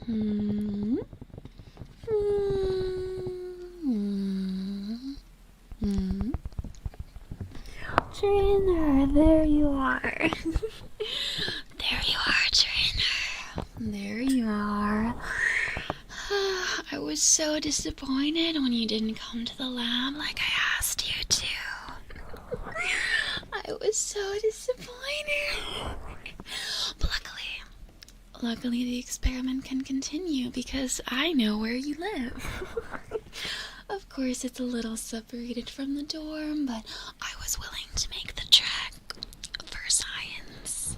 Hmm. Trainer, there you are. There you are, trainer. There you are. I was so disappointed when you didn't come to the lab like I asked you to. I was so disappointed. But luckily the experiment can continue because I know where you live. Of course, it's a little separated from the dorm, but I was willing to make the trek for science.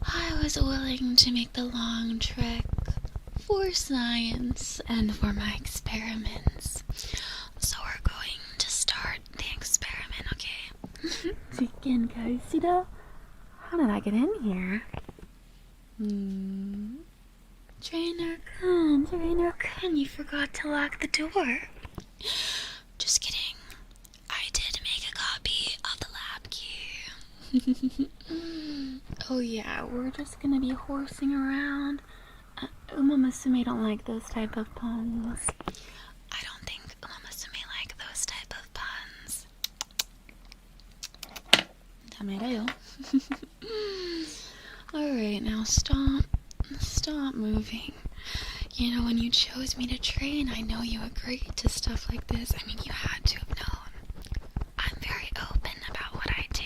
I was willing to make the long trek for science and for my experiments. So we're going to start the experiment, okay? Chicken kaishida? How did I get in here? Trainer-kun, you forgot to lock the door. Just kidding. I did make a copy of the lab key. Oh yeah, we're just gonna be horsing around. Umamusume don't like those type of puns. I don't think umamusume like those type of puns. Damerayo. Alright, now stop moving. You know, when you chose me to train, I know you agreed to stuff like this. I mean, you had to have known. I'm very open about what I do.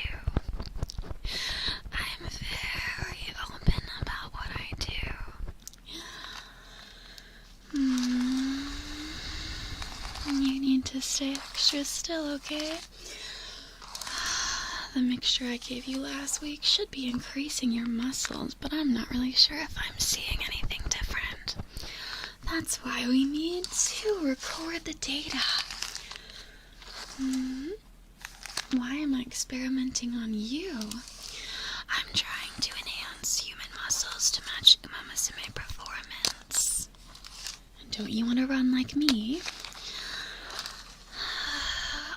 I'm very open about what I do. You need to stay extra still, okay? The mixture I gave you last week should be increasing your muscles, but I'm not really sure if I'm seeing anything different. That's why we need to record the data. Why am I experimenting on you? I'm trying to enhance human muscles to match umamusume performance. Don't you want to run like me?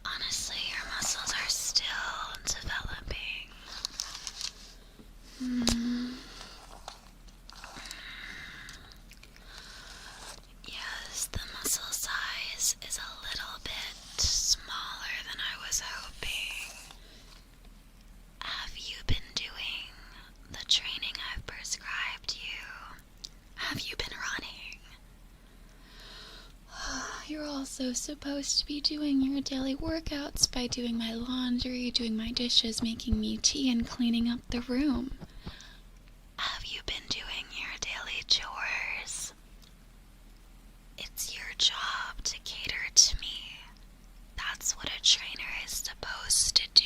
Honestly, your muscles are still developing. Yes, the muscle size is a little bit smaller than I was hoping. Have you been doing the training I've prescribed you? Have you been running? You're also supposed to be doing your daily workouts by doing my laundry, doing my dishes, making me tea, and cleaning up the room. Have you been doing your daily chores? It's your job to cater to me. That's what a trainer is supposed to do.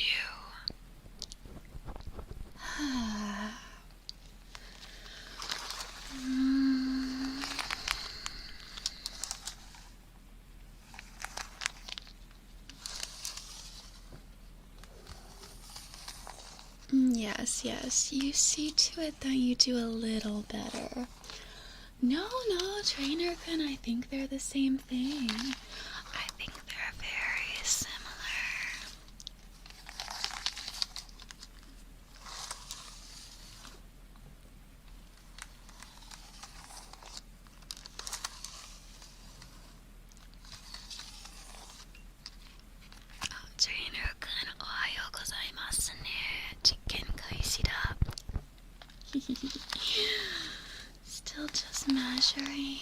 Yes, you see to it that you do a little better. No, trainer-kun, I think they're the same thing. I think they're very similar. Trainer-kun, ohayo gozaimasu ne. Chicken kaishida. Still just measuring.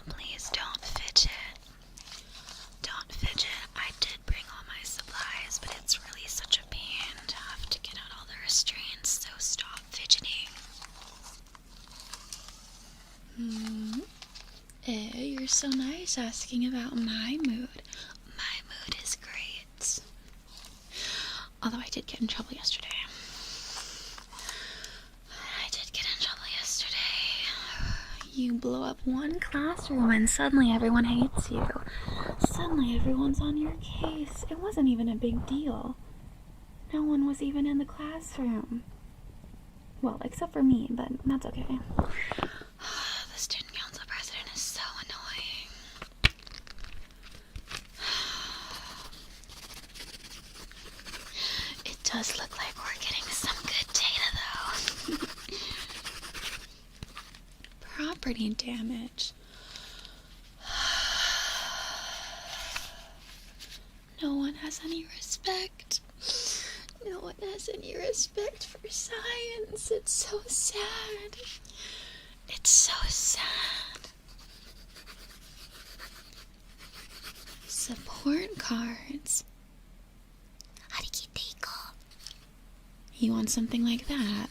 Please don't fidget. Don't fidget. I did bring all my supplies, but it's really such a pain to have to get out all the restraints, so stop fidgeting. You're so nice asking about my mood. My mood is great. Although I did get in trouble yesterday. You blow up one classroom and suddenly everyone hates you. Suddenly everyone's on your case. It wasn't even a big deal. No one was even in the classroom. Well, except for me, but that's okay. The student council president is so annoying. It does look like we're getting some good data, though. property damage. No one has any respect. No one has any respect for science. It's so sad. It's so sad. Support cards. You want something like that?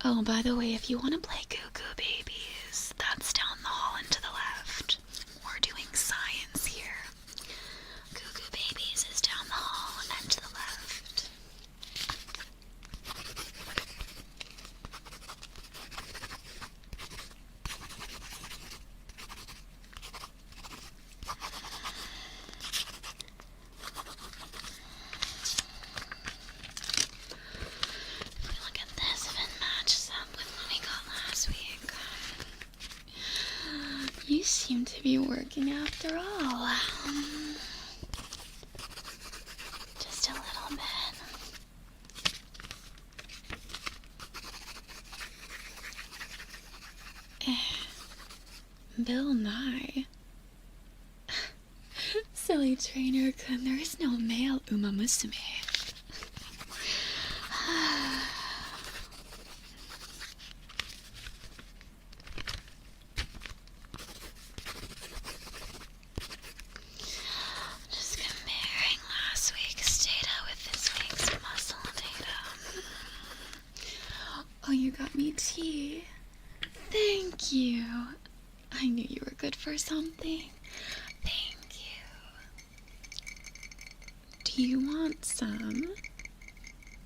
Oh, by the way, if you want to play Goo Goo Babies, that's down the hall and to the left. We're doing science here. Goo Goo Babies is down the hall and to the left. Look at this, if it matches up with what we got last week. You seem to be working after all. Just a little bit. Bill Nye. Silly trainer-kun, there is no male umamusume. Just comparing last week's data with this week's muscle data. Oh, you got me tea. Thank you. I knew you were good for something. Thank you. Do you want some?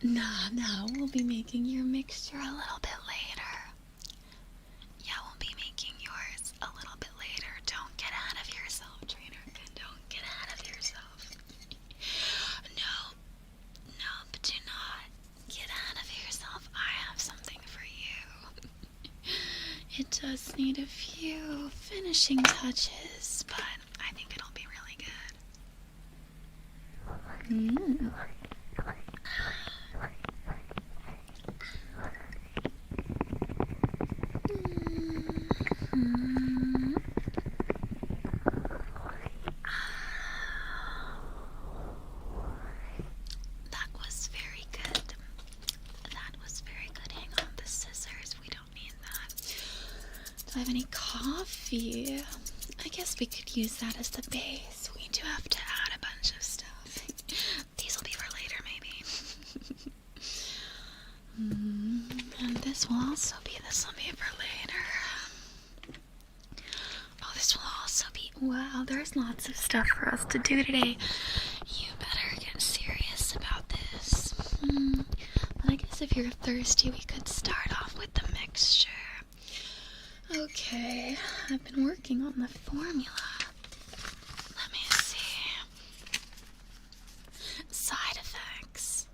Nah, we'll be making your mixture a little bit later. Yeah, we'll be making yours a little bit later. Don't get ahead of yourself, trainer. Don't get ahead of yourself. No, but do not get ahead of yourself. I have something for you. It does need a few finishing touches, but I think it'll be really good. That was very good. Hang on, the scissors. We don't need that. Do I have any coffee? I guess we could use that as the base. We do have to add a bunch of stuff. These will be for later, maybe. And this will also be for later. Oh, this will also be... Wow, there's lots of stuff for us to do today. You better get serious about this. But I guess if you're thirsty, we could start off with the mixture. Okay, I've been working on the formula. Let me see. Side effects.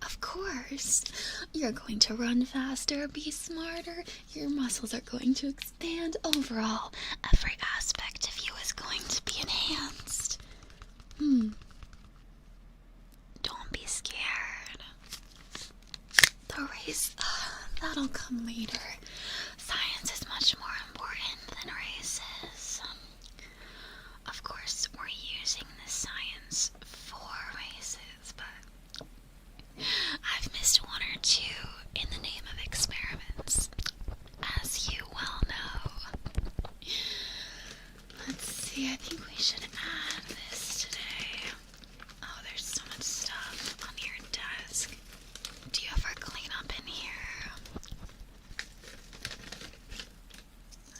Of course. You're going to run faster, be smarter, your muscles are going to expand. Overall, every aspect of you is going to be enhanced. Don't be scared. The race, that'll come later. Science is much more important than races. Of course, we're using this science for races, but I've missed one or two in the name of experiments, as you well know. Let's see, I think we should add this today. Oh, there's so much stuff on your desk. Do you ever clean up in here?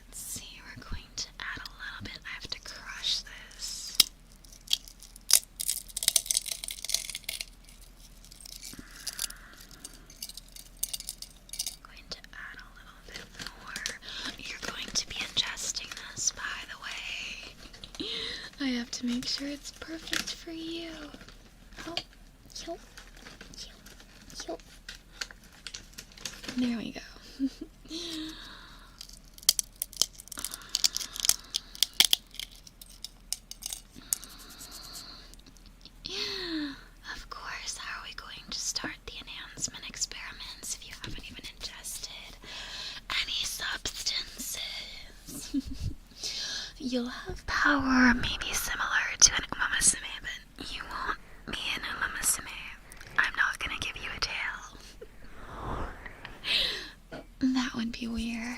Let's see, we're going to add a little bit. I have to crush this. Going to add a little bit more. You're going to be ingesting this, by the way. I have to make sure it's perfect for you. Oh, there we go. Of course, how are we going to start the enhancement experiments if you haven't even ingested any substances? you'll have power maybe similar to an umamusume, but you won't be an umamusume. I'm not gonna give you a tail. That would be weird.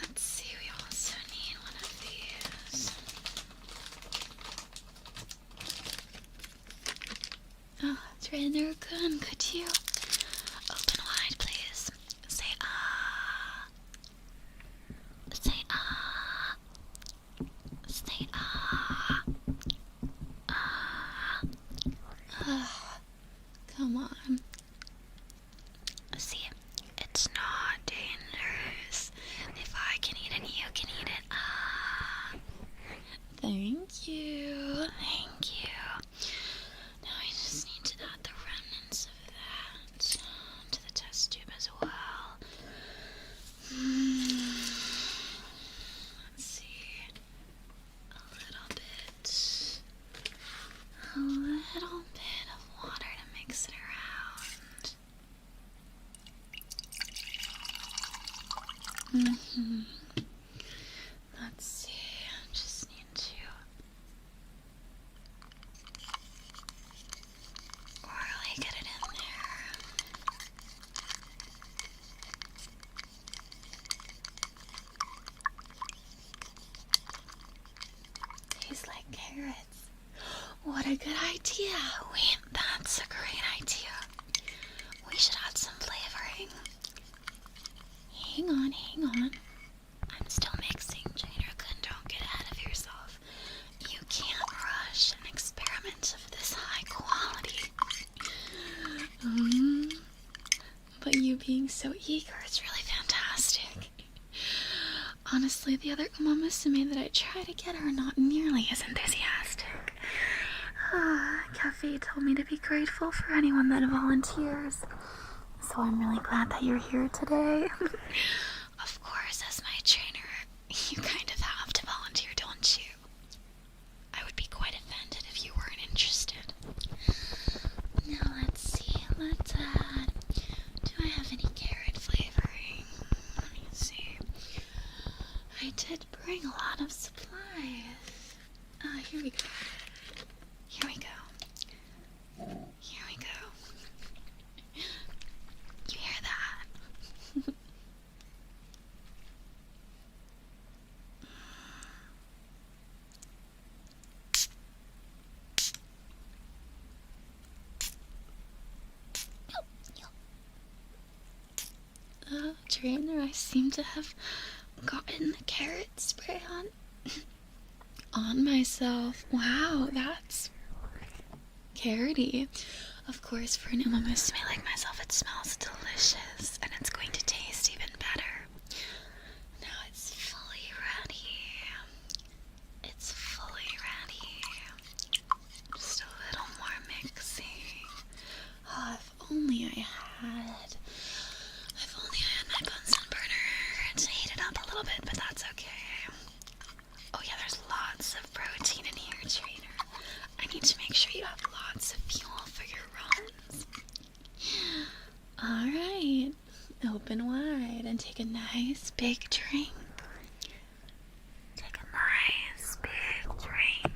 Let's see, we also need one of these. Oh, trainer-kun, could you open wide, please? Say ah. Say ah. Say ah. Ah. Ah. Come on. See, it's not dangerous. If I can eat it, you can eat it. Ah. Thank you. Thank you. Now I just need to add the remnants of that to the test tube as well. Let's see. A little bit of water to mix it around. Let's see. I just need to really get it in there. Tastes like carrots. What a good idea. Wait, that's a great idea. We should add some flavoring. Hang on. I'm still mixing. Trainer-kun, don't get ahead of yourself. You can't rush an experiment of this high quality. But you being so eager is really fantastic. Honestly, the other umamusume that I try to get are not nearly as enthusiastic. Cafe told me to be grateful for anyone that volunteers. So I'm really glad that you're here today. Of course, as my trainer, you kind of have to volunteer, don't you? I would be quite offended if you weren't interested. Now let's see, let's add... Do I have any carrot flavoring? Let me see. I did bring a lot of supplies. Here we go. Here we go. Here we go. You hear that? Trainer, I seem to have gotten the carrot spray on myself. Wow, that's carroty. Of course, for an umamusume like myself, it smells delicious, and it's going to taste even better. Now it's fully ready. It's fully ready. Just a little more mixing. Oh, if only I had my Bunsen burner to heat it up a little bit, but that's okay. Oh yeah, there's lots of protein in here, trainer. I need to make sure you have lots of fuel for your runs. Alright, open wide and take a nice big drink. Take a nice big drink.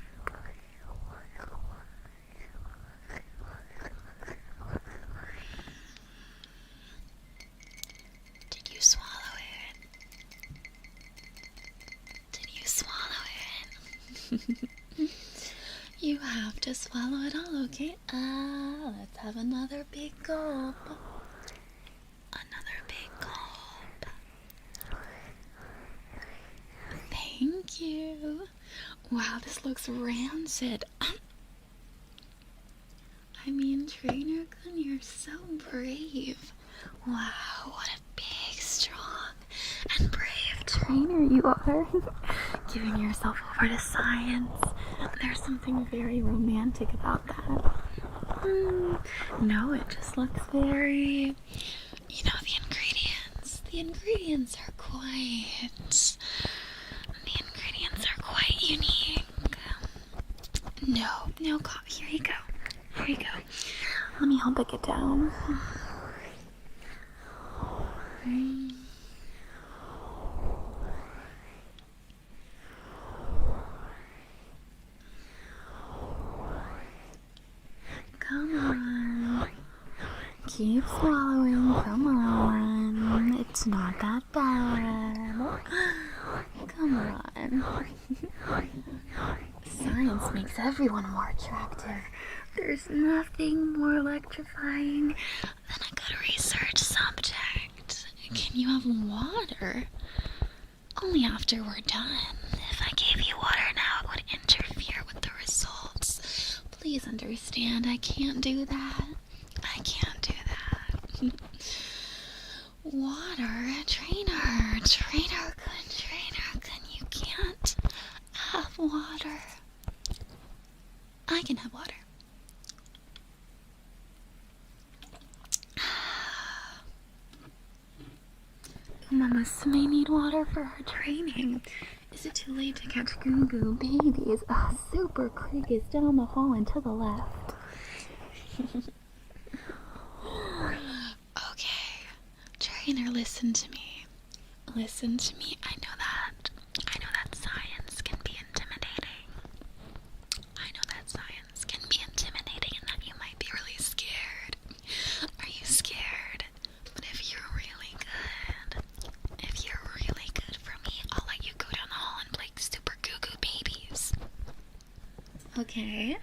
Did you swallow it? Did you swallow it? You have to swallow it all, okay? Let's have another big gulp. Another big gulp. Thank you. Wow, this looks rancid. I mean, Trainer-kun, you're so brave. Wow, what a big, strong, and brave trainer you are. Giving yourself over to science. There's something very romantic about that. No, it just looks very... You know, the ingredients. The ingredients are quite... The ingredients are quite unique. No, here you go. Here you go. Let me help it get down. Keep swallowing, come on. It's not that bad. Come on. Science makes everyone more attractive. There's nothing more electrifying than a good research subject. Can you have water? Only after we're done. If I gave you water now, it would interfere with the results. Please understand, I can't do that. I can't do that. Water, trainer, you can't have water. I can have water. Umamusume need water for her training. Is it too late to catch goo babies? Super Creek is down the hall and to the left. Okay, trainer, listen to me. Listen to me. I know that science can be intimidating. I know that science can be intimidating and that you might be really scared. Are you scared? But if you're really good for me, I'll let you go down the hall and play super goo babies. Okay.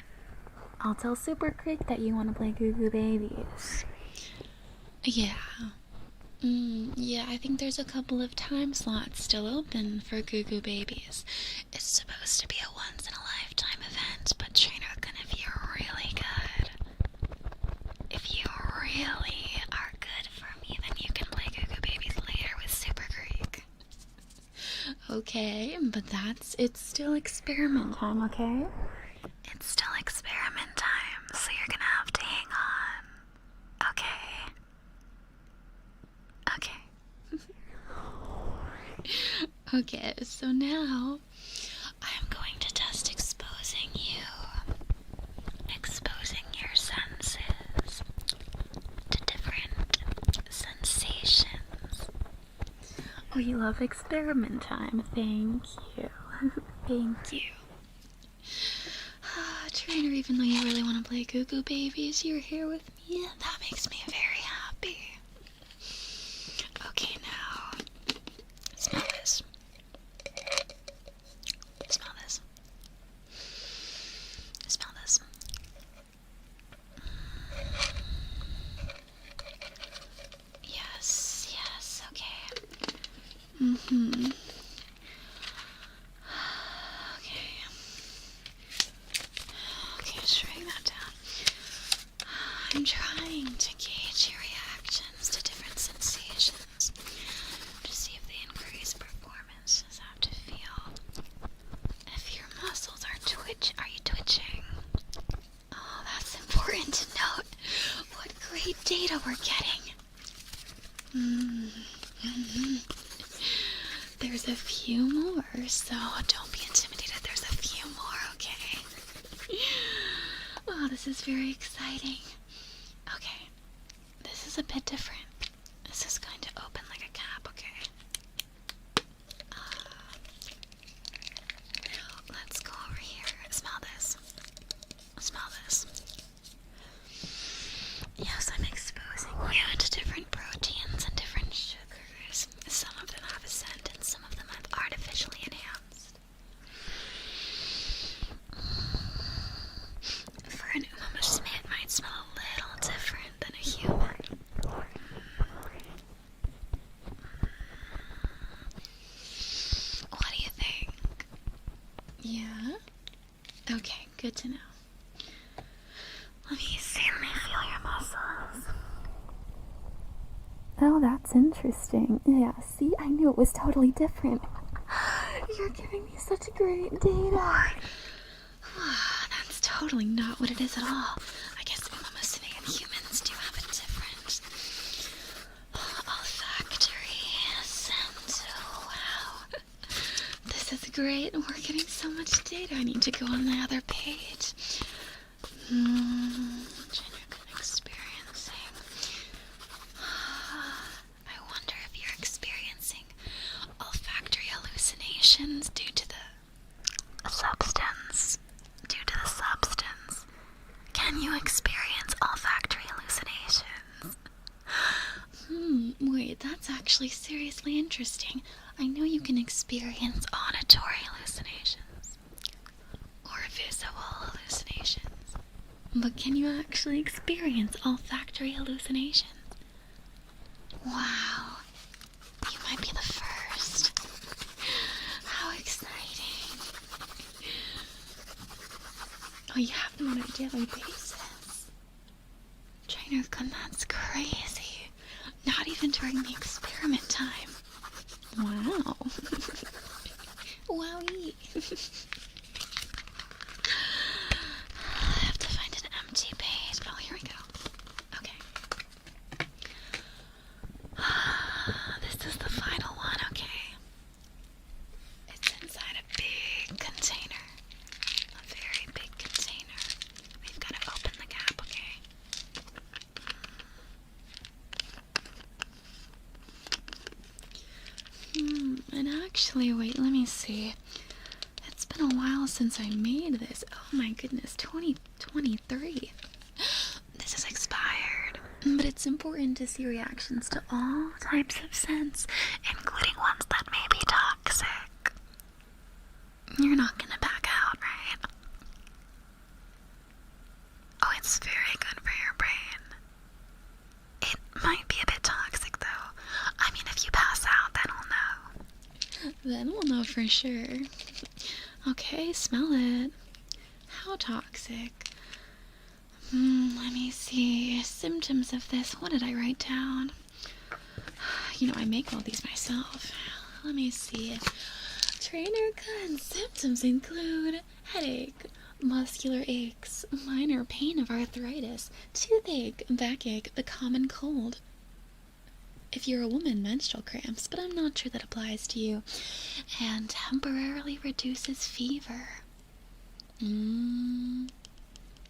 I'll tell Super Creek that you want to play goo babies. Yeah. Yeah, I think there's a couple of time slots still open for goo babies. It's supposed to be a once-in-a-lifetime event, but trainer, if you're really good, if you really are good for me, then you can play goo babies later with Super Creek. Okay, but it's still experiment time, okay? It's still experiment time, so you're gonna have to hang on. Okay? Okay, so now I'm going to test exposing your senses to different sensations. Oh, you love experiment time. Thank you. Thank you. Trainer, even though you really want to play goo babies, you're here with me. That makes me very happy. Okay, now smell this. Smell this. Smell this. Yes, okay. Okay, just writing that down. I'm trying to gauge your reactions to different sensations to see if they increase performance. Just have to feel if your muscles are you twitching? Oh, that's important to note. What great data we're getting. There's a few more, so don't be intimidated. There's a few more, okay? Oh, this is very exciting. Okay, this is a bit different. This is going to open like a cap, okay? Let's go over here. Smell this. Smell this. Yes, I'm exposing you to different proteins and different sugars. Some of them have a scent and some of them have artificially enhanced. For an umamusume, it might smell a little different than a human. What do you think? Yeah? Okay, good to know. Let me feel your muscles. Oh, that's interesting. Yeah, see, I knew it was totally different. You're giving me such great data. That's totally not what it is at all. I guess umamusume and humans do have a different olfactory scent. Oh, wow. This is great. We're getting so much data. I need to go on the other page. I wonder if you're experiencing olfactory hallucinations due to the substance. Can you experience olfactory hallucinations? actually seriously interesting. I know you can experience auditory hallucinations or visual hallucinations, but can you actually experience olfactory hallucinations? Wow, you might be the first. How exciting. Oh, you have them on a daily basis. Trainer-kun, that's crazy. Not even during the experiment time. Wow. Wowie. I have to find an empty page. Oh, here we go. Okay. This is the final one, okay? It's inside a big container. A very big container. We've got to open the cap, okay? And actually, wait, let me see. It's been a while since I made this. Oh my goodness, 2023. This is expired. But it's important to see reactions to all types of scents, including ones that may be toxic. You're not gonna back out, right? Oh, it's very good for your brain. It might be a bit toxic, though. I mean, if you pass out, then we'll know. Then we'll know for sure. Okay, smell it. How toxic? Let me see. Symptoms of this. What did I write down? You know, I make all these myself. Let me see. Trainer-kun symptoms include headache, muscular aches, minor pain of arthritis, toothache, backache, the common cold. If you're a woman, menstrual cramps, but I'm not sure that applies to you. And temporarily reduces fever.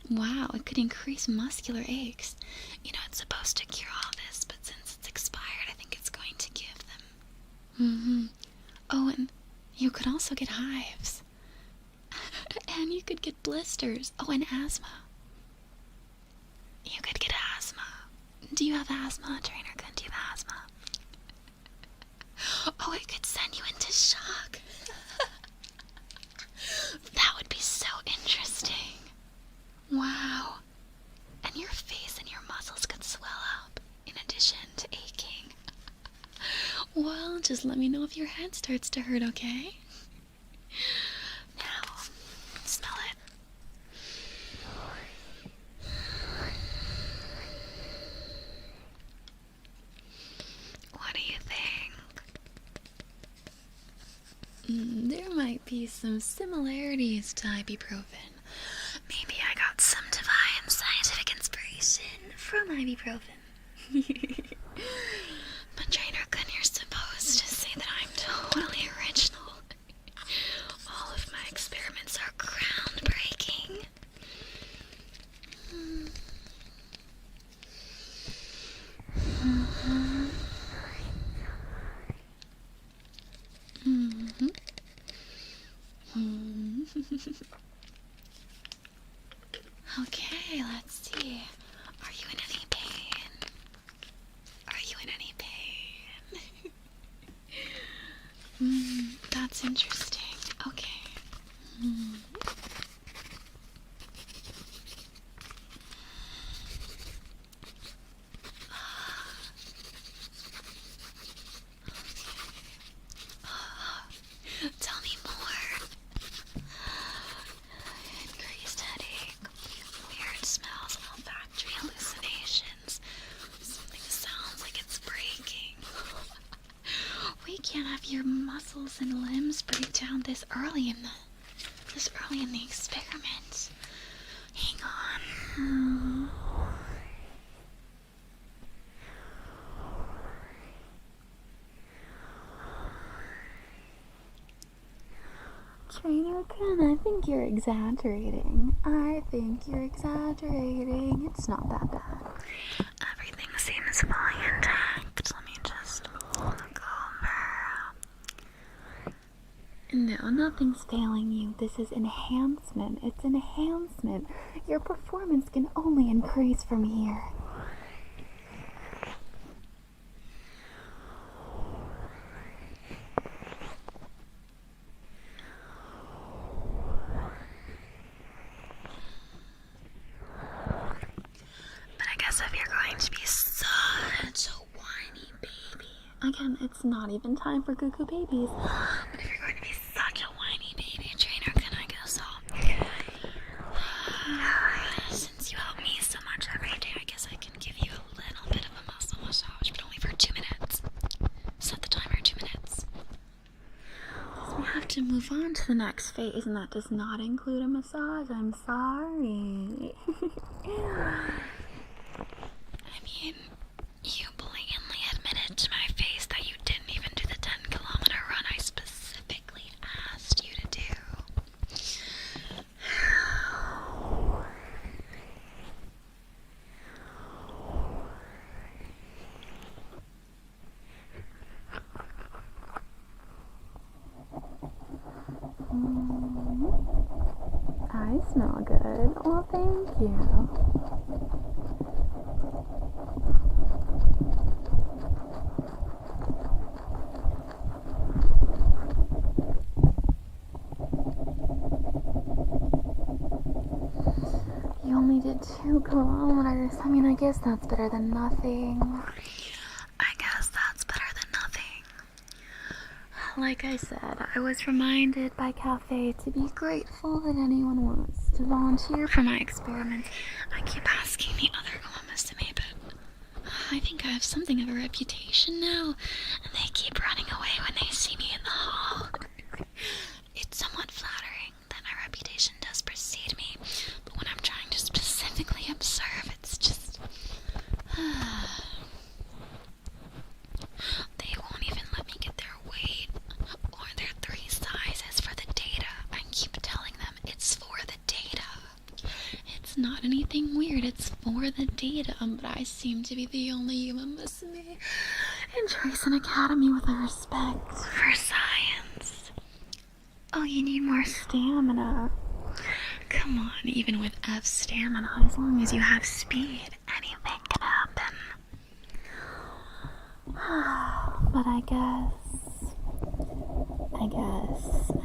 Wow, it could increase muscular aches. You know, it's supposed to cure all this, but since it's expired, I think it's going to give them. Oh, and you could also get hives. And you could get blisters. Oh, and asthma. You could get asthma. Do you have asthma, Trainer-kun? Do you have asthma? Oh, it could send you into shock. That would be so interesting. Wow. And your face and your muscles could swell up, in addition to aching. Well, just let me know if your head starts to hurt, okay? Now, smell it. What do you think? There might be some similarities to ibuprofen. Maybe I got some divine scientific inspiration from ibuprofen. But Trainer-kun, you're supposed to say that I'm totally original. All of my experiments are groundbreaking. Okay, let's see. Are you in any pain? Are you in any pain? That's interesting. Okay. Tell me more. Increased headache, weird smells, olfactory hallucinations. Something sounds like it's breaking. We can't have your muscles and limbs break down this early in the experiment. Hang on. Trainer-kun, I think you're exaggerating. It's not that bad. Everything seems fully intact. Let me just look over. No, nothing's failing you. This is enhancement. It's enhancement. Your performance can only increase from here. again, it's not even time for cuckoo babies. But if you're going to be such a whiny baby trainer, can I go so? Since you help me so much every day, I guess I can give you a little bit of a muscle massage, but only for 2 minutes. Set the timer 2 minutes. Because we have to move on to the next phase, and that does not include a massage. I'm sorry. I mean, you blatantly admitted to my face that you didn't even do the 10-kilometer run I specifically asked you to do. I smell good. Well, thank you. You only did 2 kilometers. I mean, I guess that's better than nothing. I guess that's better than nothing. Like I said, I was reminded by Cafe to be grateful that anyone wants to volunteer for my experiment. I keep asking the other umamusume, but I think I have something of a reputation now, and they keep running away when they see me in the hall. It's somewhat flattering that my reputation does precede me, but when I'm trying to specifically observe, it's just... They won't even let me get their weight or their 3 sizes for the data. I keep telling them it's for the data. It's not anything weird, it's for the data, but I seem to be the only umamusume in Tracing Academy with a respect for science. Oh, you need more stamina. Come on, even with F stamina, as long as you have speed, anything can happen. But I guess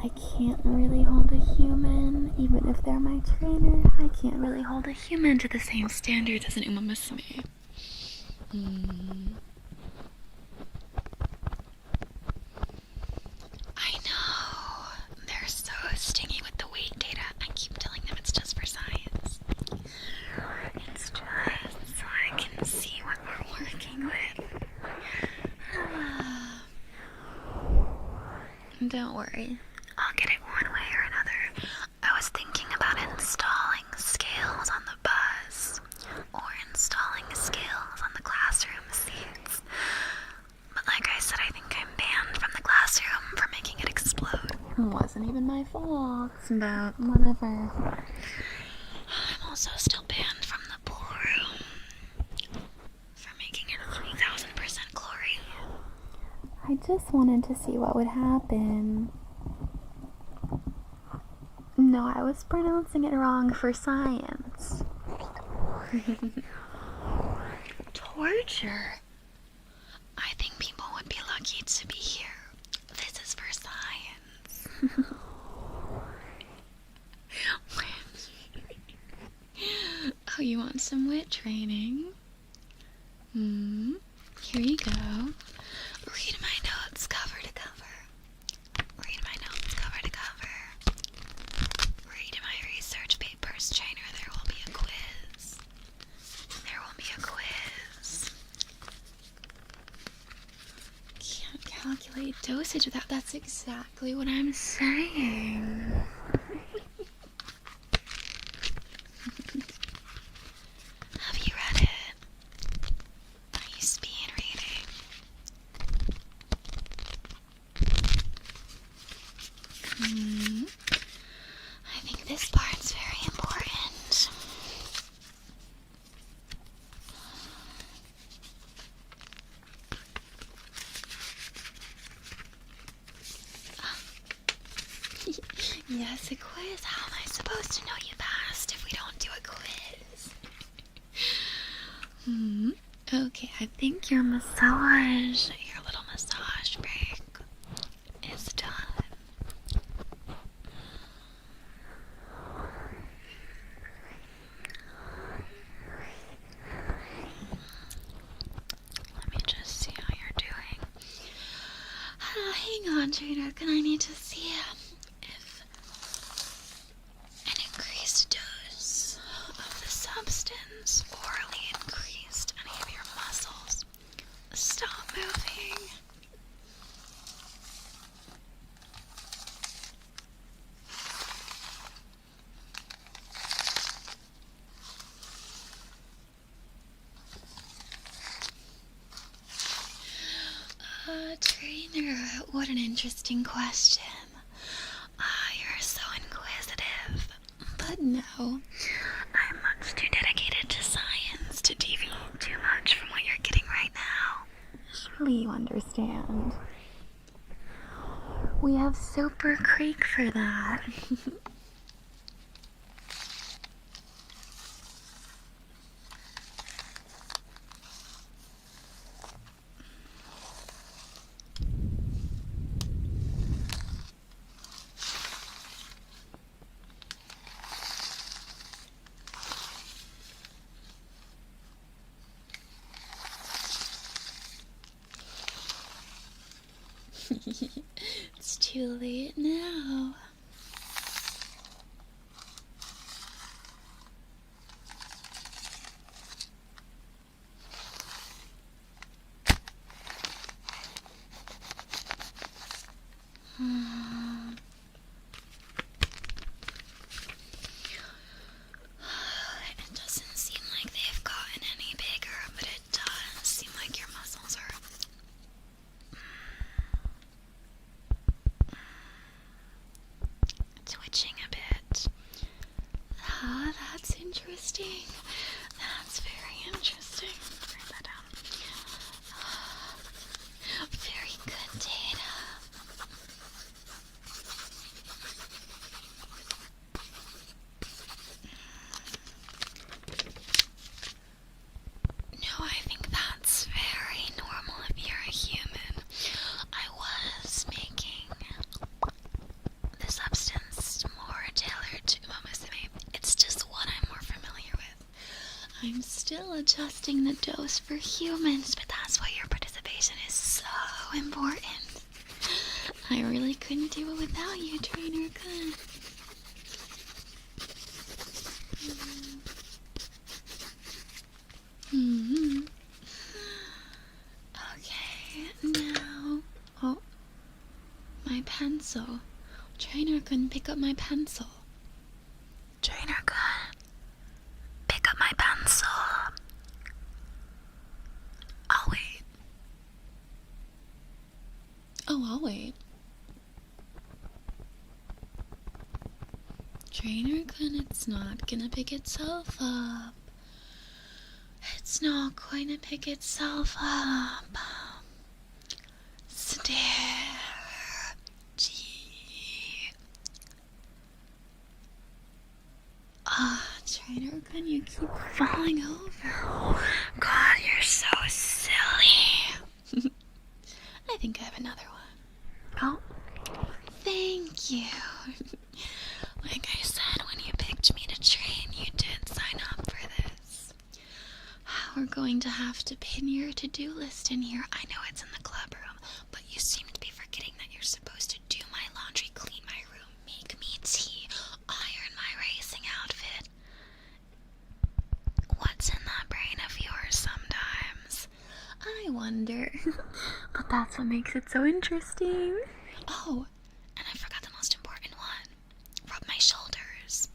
I can't really hold a human, even if they're my trainer. I can't really hold a human to the same standards as an umamusume. I know, they're so stingy with the weight data. I keep telling them it's just for science. It's just so I can see what we're working with. Don't worry, I'll get it one way or another. I was thinking about installing scales on the bus, or installing scales on the classroom seats. But like I said, I think I'm banned from the classroom for making it explode. It wasn't even my fault, but whatever. I'm also still banned from the pool room for making it 3,000% chlorine. I just wanted to see what would happen. No, I was pronouncing it wrong for science. Torture? I think people would be lucky to be here. This is for science. Oh, you want some wit training? Here you go. Read my notes cover to cover. Read my notes cover to cover. Read my research papers, trainer. There will be a quiz. There will be a quiz. Can't calculate dosage without. That's exactly what I'm saying. Have you read it? Are you speed reading? I think this part's very important. Yes, a quiz. How am I supposed to know you passed if we don't do a quiz? Okay, I think your little massage break is done. Let me just see how you're doing. Hang on, trainer. Can I need to see if an increased dose of the substance orally increased any of your muscles. Stop moving. Trainer, what an interesting question. You're so inquisitive. But no, I'm much too dedicated to science to deviate too much from what you're getting right now. Surely you understand. We have Super Creek for that. It's too late now. It doesn't seem like they've gotten any bigger, but it does seem like your muscles are twitching a bit. That's interesting. That's very interesting. Write that down. Very good data. No, I think that's very normal if you're a human. I was making the substance more tailored to umamusume. It's just what I'm more familiar with. I'm still adjusting the dose for humans, but that's why your participation is so important. I really couldn't do it without you, trainer. Good. Okay, now... Oh, my pencil. Trainer couldn't pick up my pencil. Trainer couldn't pick up my pencil. I'll wait. Oh, I'll wait. Trainer couldn't, it's not gonna pick itself up. It's not going to pick itself up. Stare. Trainer, can you keep falling over? God, you're so silly. I think I have another one. Oh, thank you. Like I said, when you picked me to train, you did sign up for this. We're going to have to pin your to-do list in here. I know it's in the club room, but you seem to be forgetting that you're supposed to do my laundry, clean my room, make me tea, iron my racing outfit. What's in that brain of yours sometimes? I wonder. But that's what makes it so interesting. Oh, and I forgot the most important one. Rub my shoulders.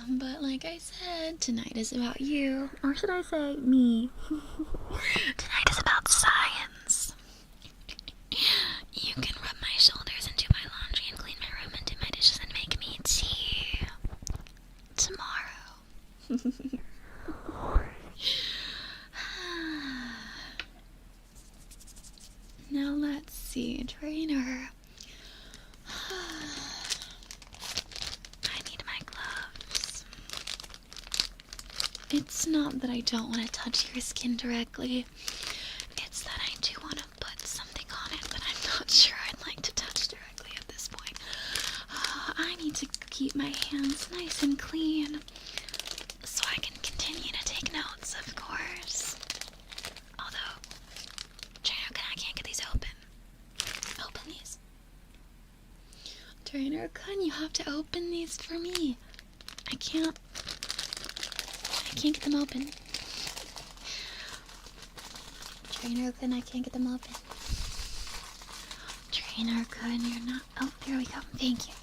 But like I said, tonight is about you. Or should I say, me. Tonight is about science. You can rub my shoulders and do my laundry and clean my room and do my dishes and make me tea. Tomorrow. Now let's see, trainer. I need my gloves. It's not that I don't want to touch your skin directly. It's that I do want to put something on it, but I'm not sure I'd like to touch directly at this point. I need to keep my hands nice and clean so I can continue to take notes, of course. Trainer-kun, you have to open these for me. I can't get them open. Trainer-kun, I can't get them open. Trainer-kun, you're not... Oh, there we go. Thank you.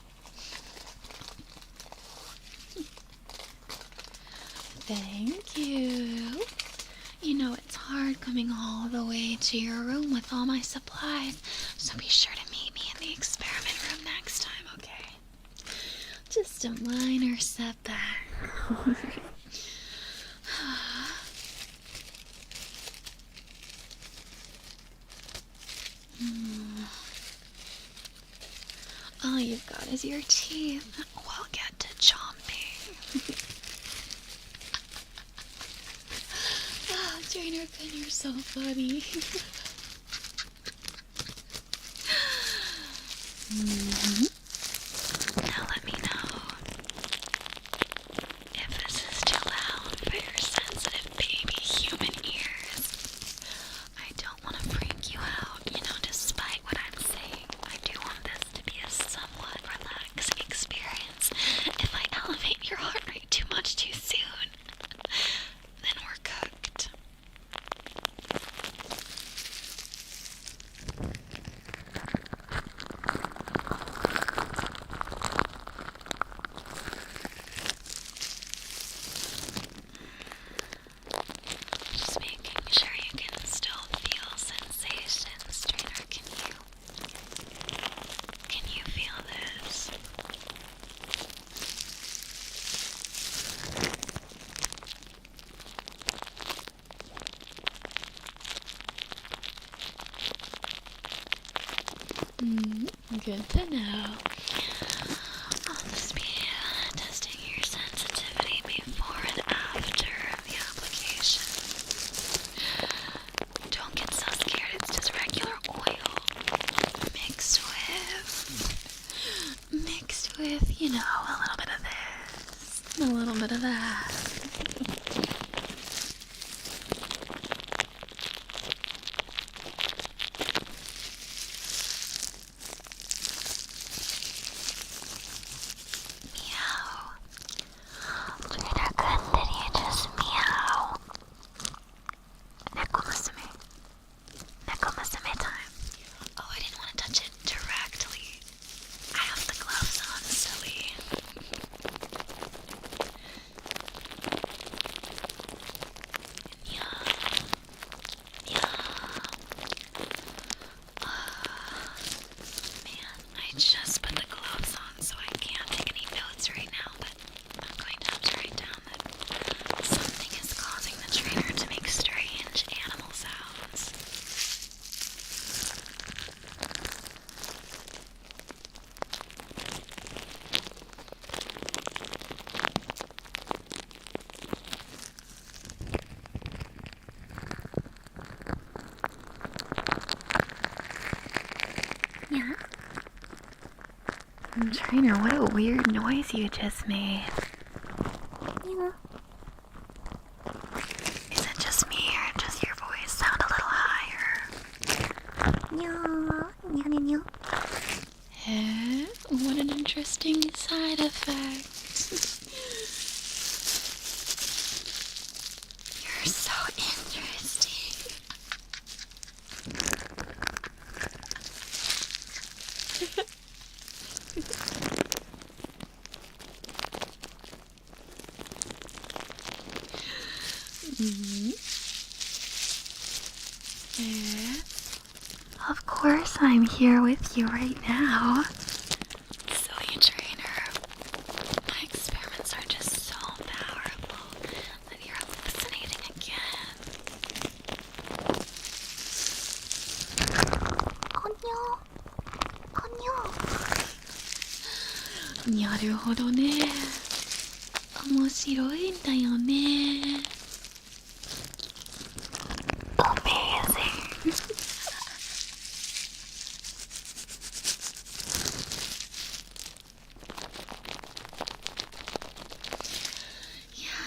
Thank you. You know, it's hard coming all the way to your room with all my supplies, so be sure to meet me in the experiment room next time, okay? Just a minor setback. All you've got is your teeth. We'll get to chomping. Oh, Trainer-kun, you're so funny. Now let me know if this is too loud for your sensitive baby human ears. I don't want to freak you out, you know, despite what I'm saying. I do want this to be a somewhat relaxing experience. If I elevate your heart rate too much too soon, then we're cooked. Just making sure you can still feel sensations, Trainer. Can you feel this? Good to know. I'll just be testing your sensitivity before and after the application. Don't get so scared, it's just regular oil mixed with, you know, a little bit of this, a little bit of that. I just put the gloves on, so I can't take any notes right now, but I'm going to have to write down that something is causing the trainer to make strange animal sounds. Yeah. Trainer, what a weird noise you just made. Yeah. Is it just me or does your voice sound a little higher? Yeah. Eh? What an interesting side effect. You're so interesting. Of course I'm here with you right now. Silly trainer. My experiments are just so powerful that you're hallucinating again. Konyo. なるほどね。面白いんだよね。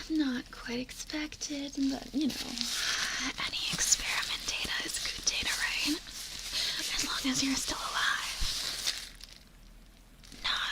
Not quite expected, but you know, any experiment data is good data, right? As long as you're still alive. Not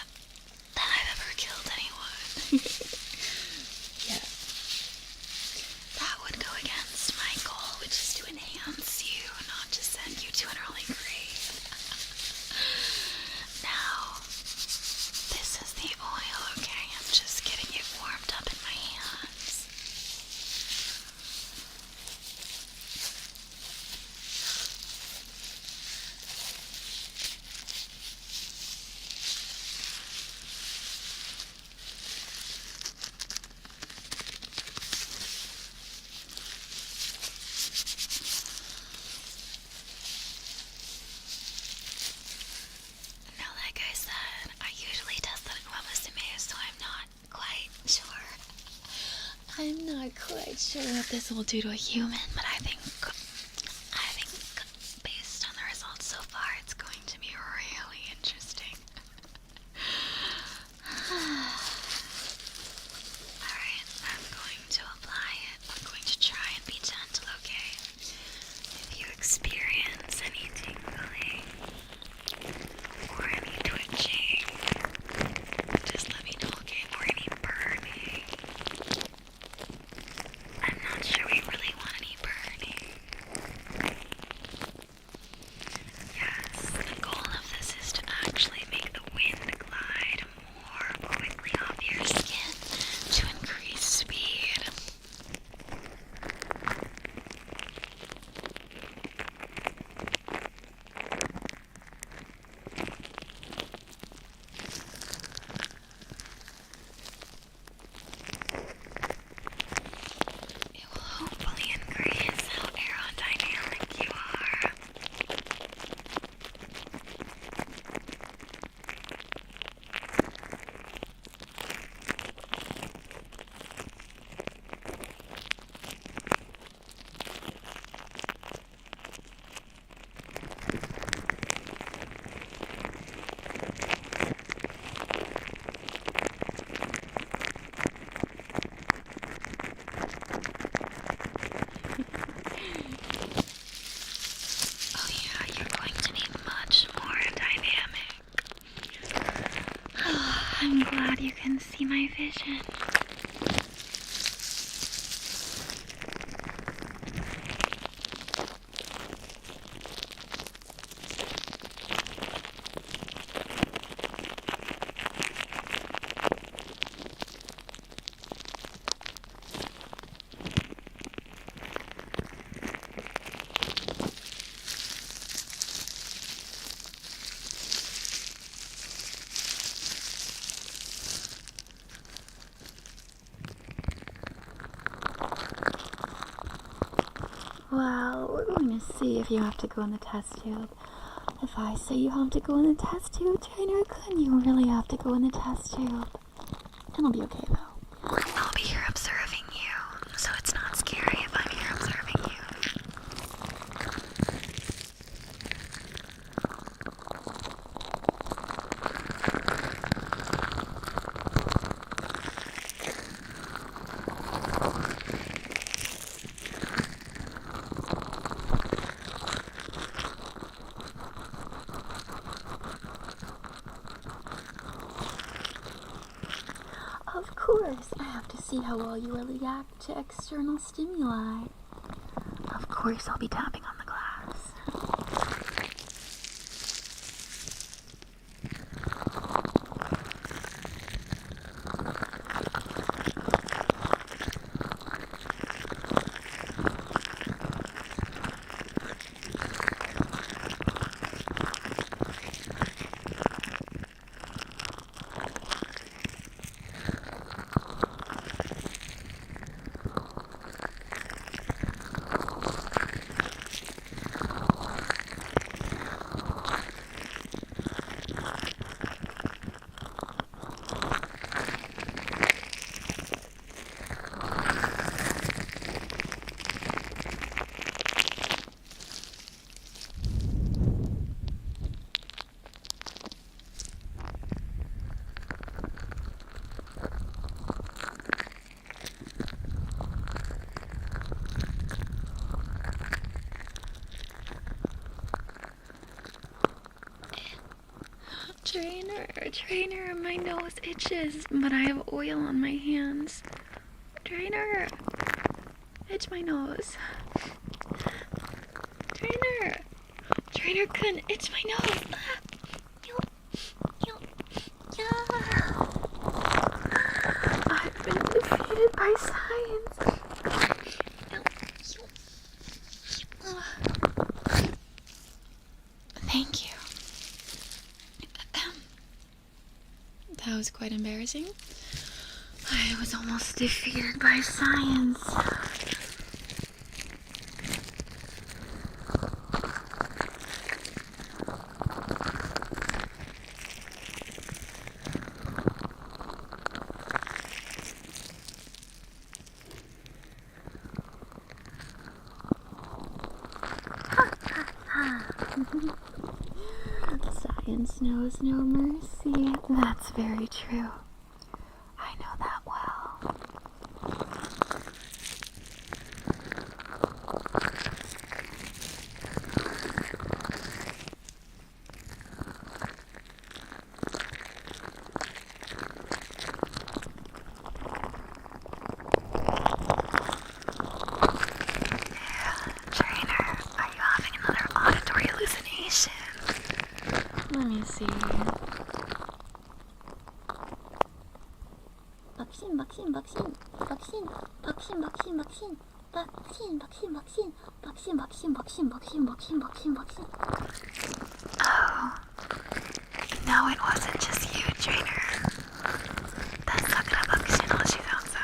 sure what this will do to a human, but I think based on the results so far, it's going to be really interesting. Alright, I'm going to apply it. I'm going to try and be gentle, okay? If you experience any tingling or any twitching, just let me know, okay? Or any burning. I'm not sure we really want any burning. Yes, the goal of this is to actually make the wind glide more quickly off your skin to increase speed. It will hopefully increase how aerodynamic you are. Oh yeah, you're going to be much more dynamic. I'm glad you can see my vision. Well, we're going to see if you have to go in the test tube. If I say you have to go in the test tube, trainer-kun, you really have to go in the test tube. It'll be okay, though. I'll be here observing you, so it's not scary if I'm here observing you. Of course, I have to see how well you will react to external stimuli. Of course, I'll be tapping on the glass. Trainer, my nose itches, but I have oil on my hands. Trainer, itch my nose. Trainer-kun, itch my nose. I've been defeated by science. Thank you. That was quite embarrassing. I was almost defeated by science. Science knows no mercy. That's very true. I know that well. Trainer, are you having another auditory hallucination? Let me see. Vaccine, vaccine, vaccine, vaccine, vaccine, vaccine, vaccine, vaccine, vaccine, vaccine, vaccine, vaccine, vaccine, vaccine, vaccine, vaccine, vaccine. Oh, no, it wasn't just you, Trainer. That's not gonna vaccine unless she's outside.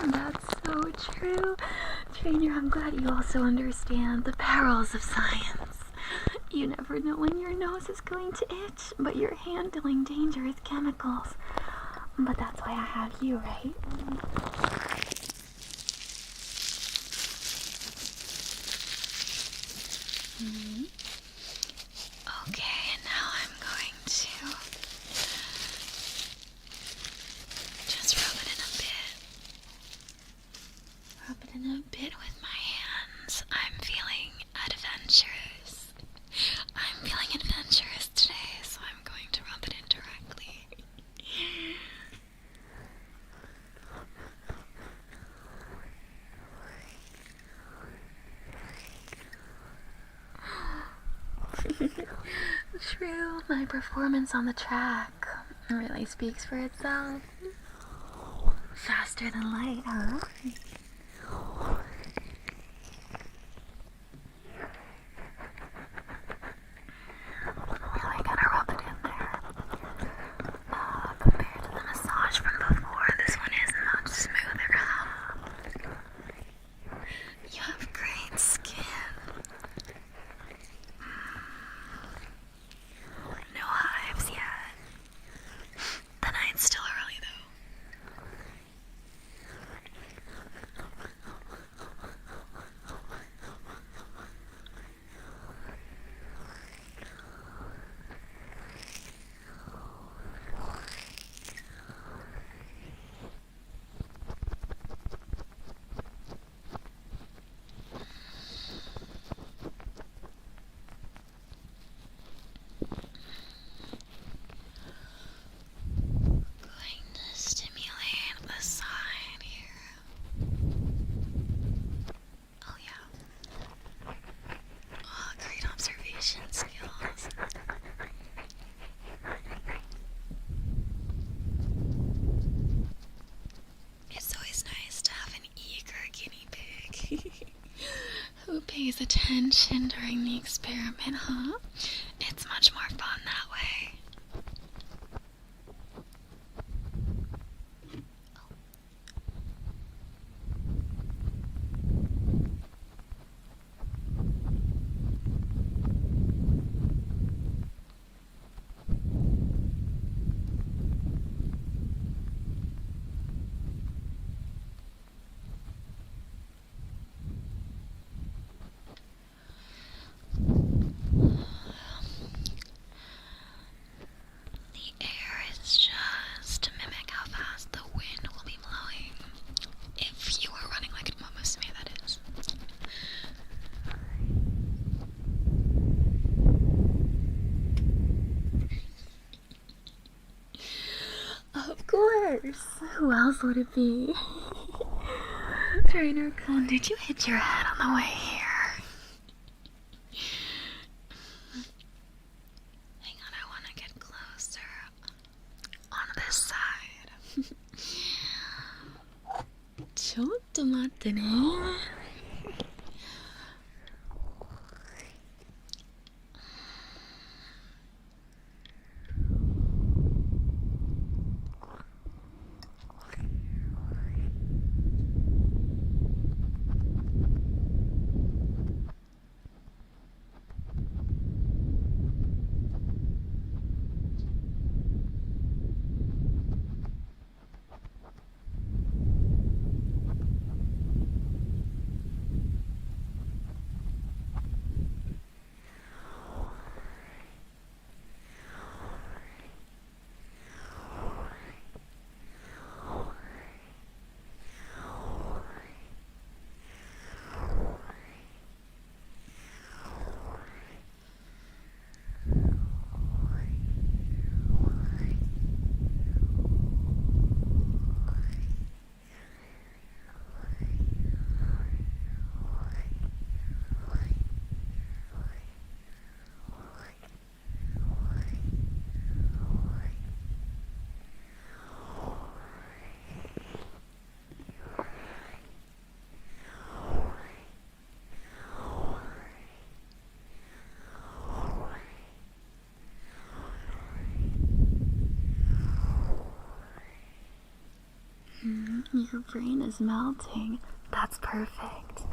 That's so true. Trainer, I'm glad you also understand the perils of science. You never know when your nose is going to itch, but you're handling dangerous chemicals. But that's why I have you, right? Okay, and now I'm going to just rub it in a bit. Rub it in a bit with my hands. I'm feeling adventurous. I'm feeling adventurous today, so I'm going to rub it in directly. True, my performance on the track really speaks for itself. Faster than light, huh? Really gotta rub it in there. Compared to the massage from before, this one is much smoother. You have great skin. No hives yet. The night's still early though. Going to stimulate the side here. Oh yeah. Oh, great observation skills. It's always nice to have an eager guinea pig who pays attention during the experiment, huh? It's much more fun that way. The air is just to mimic how fast the wind will be blowing. If you were running like an umamusume, that is. Of course. Who else would it be? Trainer-kun, did you hit your head on the way here? Hang on, I want to get closer on this side. ちょっと待ってね。Your brain is melting. That's perfect.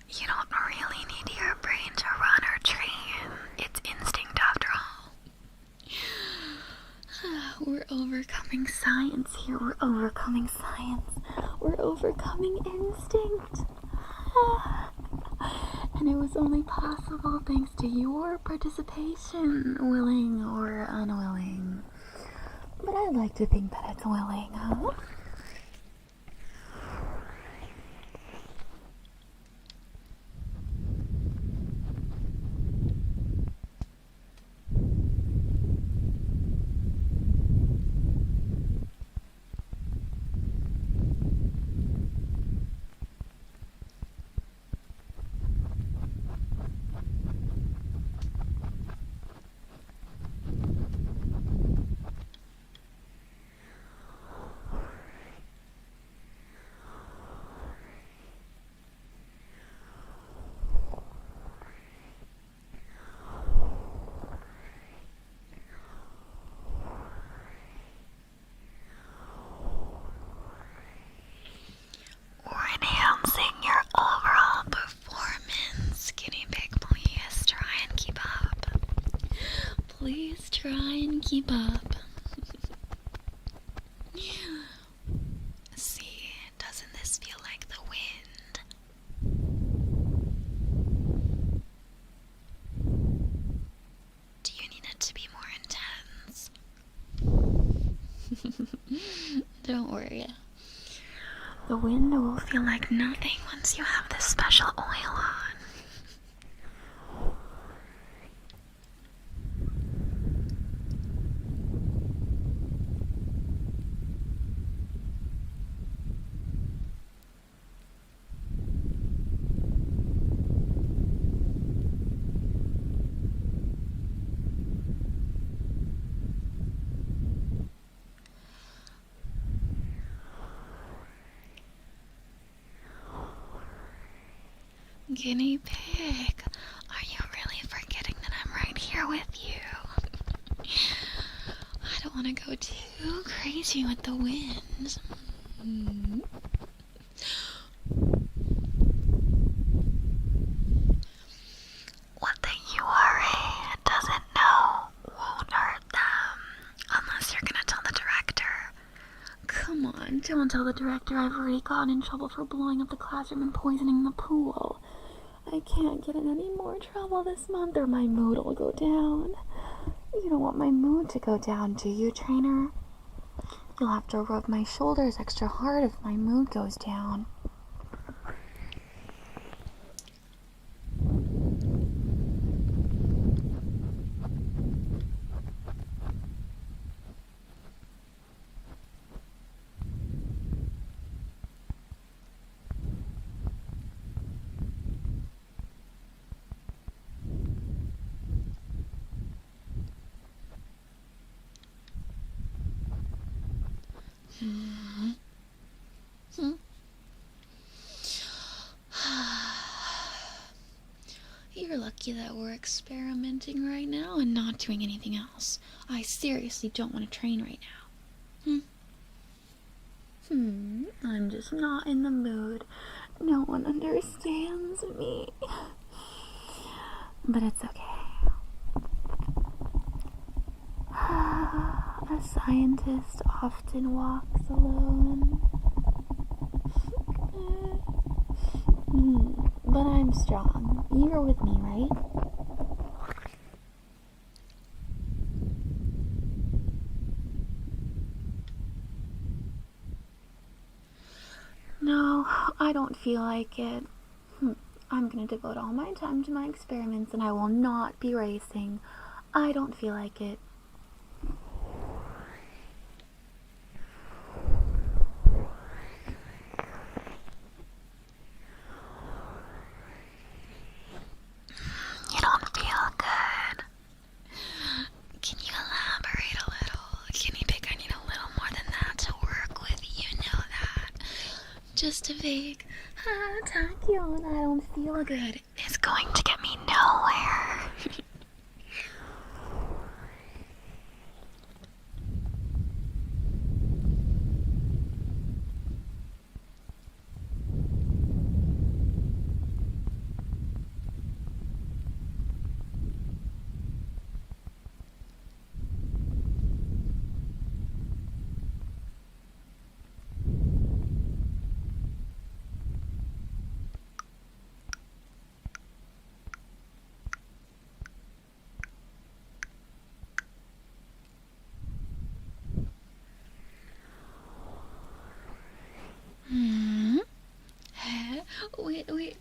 You don't really need your brain to run or train. It's instinct after all. We're overcoming science here. We're overcoming science. We're overcoming instinct. And it was only possible thanks to your participation, willing or unwilling. But I like to think that it's willing, huh? Please try and keep up. See, doesn't this feel like the wind? Do you need it to be more intense? Don't worry. The wind will feel like nothing once you have this special oil on. Guinea pig, are you really forgetting that I'm right here with you? I don't want to go too crazy with the wind. What the URA doesn't know won't hurt them, unless you're gonna tell the director. Come on, don't tell the director I've already gotten in trouble for blowing up the classroom and poisoning the pool. I can't get in any more trouble this month or my mood will go down. You don't want my mood to go down, do you, trainer? You'll have to rub my shoulders extra hard if my mood goes down. You're lucky that we're experimenting right now and not doing anything else. I seriously don't want to train right now. I'm just not in the mood. No one understands me. But it's okay. A scientist often walks alone. But I'm strong. You're with me, right? No, I don't feel like it. I'm gonna devote all my time to my experiments and I will not be racing. I don't feel like it. Just a vague, Tachyon, I don't feel good. It's going to get me nowhere.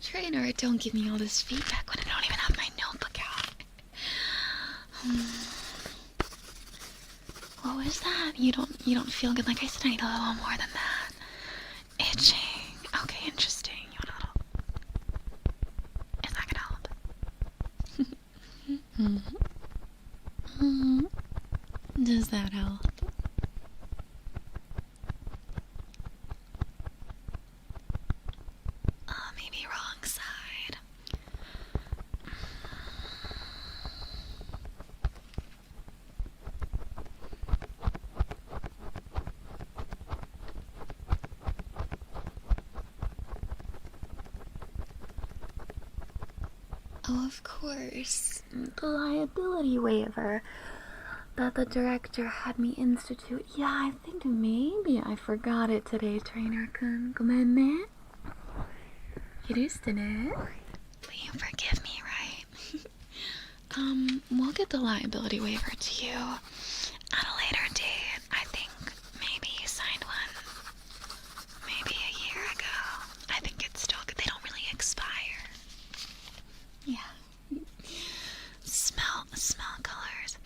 Trainer, don't give me all this feedback when I don't even have my notebook out. What was that? You don't feel good? Like I said, I need a little more than that. Itching. Okay, interesting. You want a little? Is that gonna help? Does that help? Maybe wrong side. Oh, of course. The liability waiver that the director had me institute. Yeah, I think maybe I forgot it today, Trainer-kun. ごめんね。許してね. Will you forgive me, right? We'll get the liability waiver to you at a later date. I think maybe you signed one maybe a year ago. I think it's still good. They don't really expire. Yeah. Smell colors.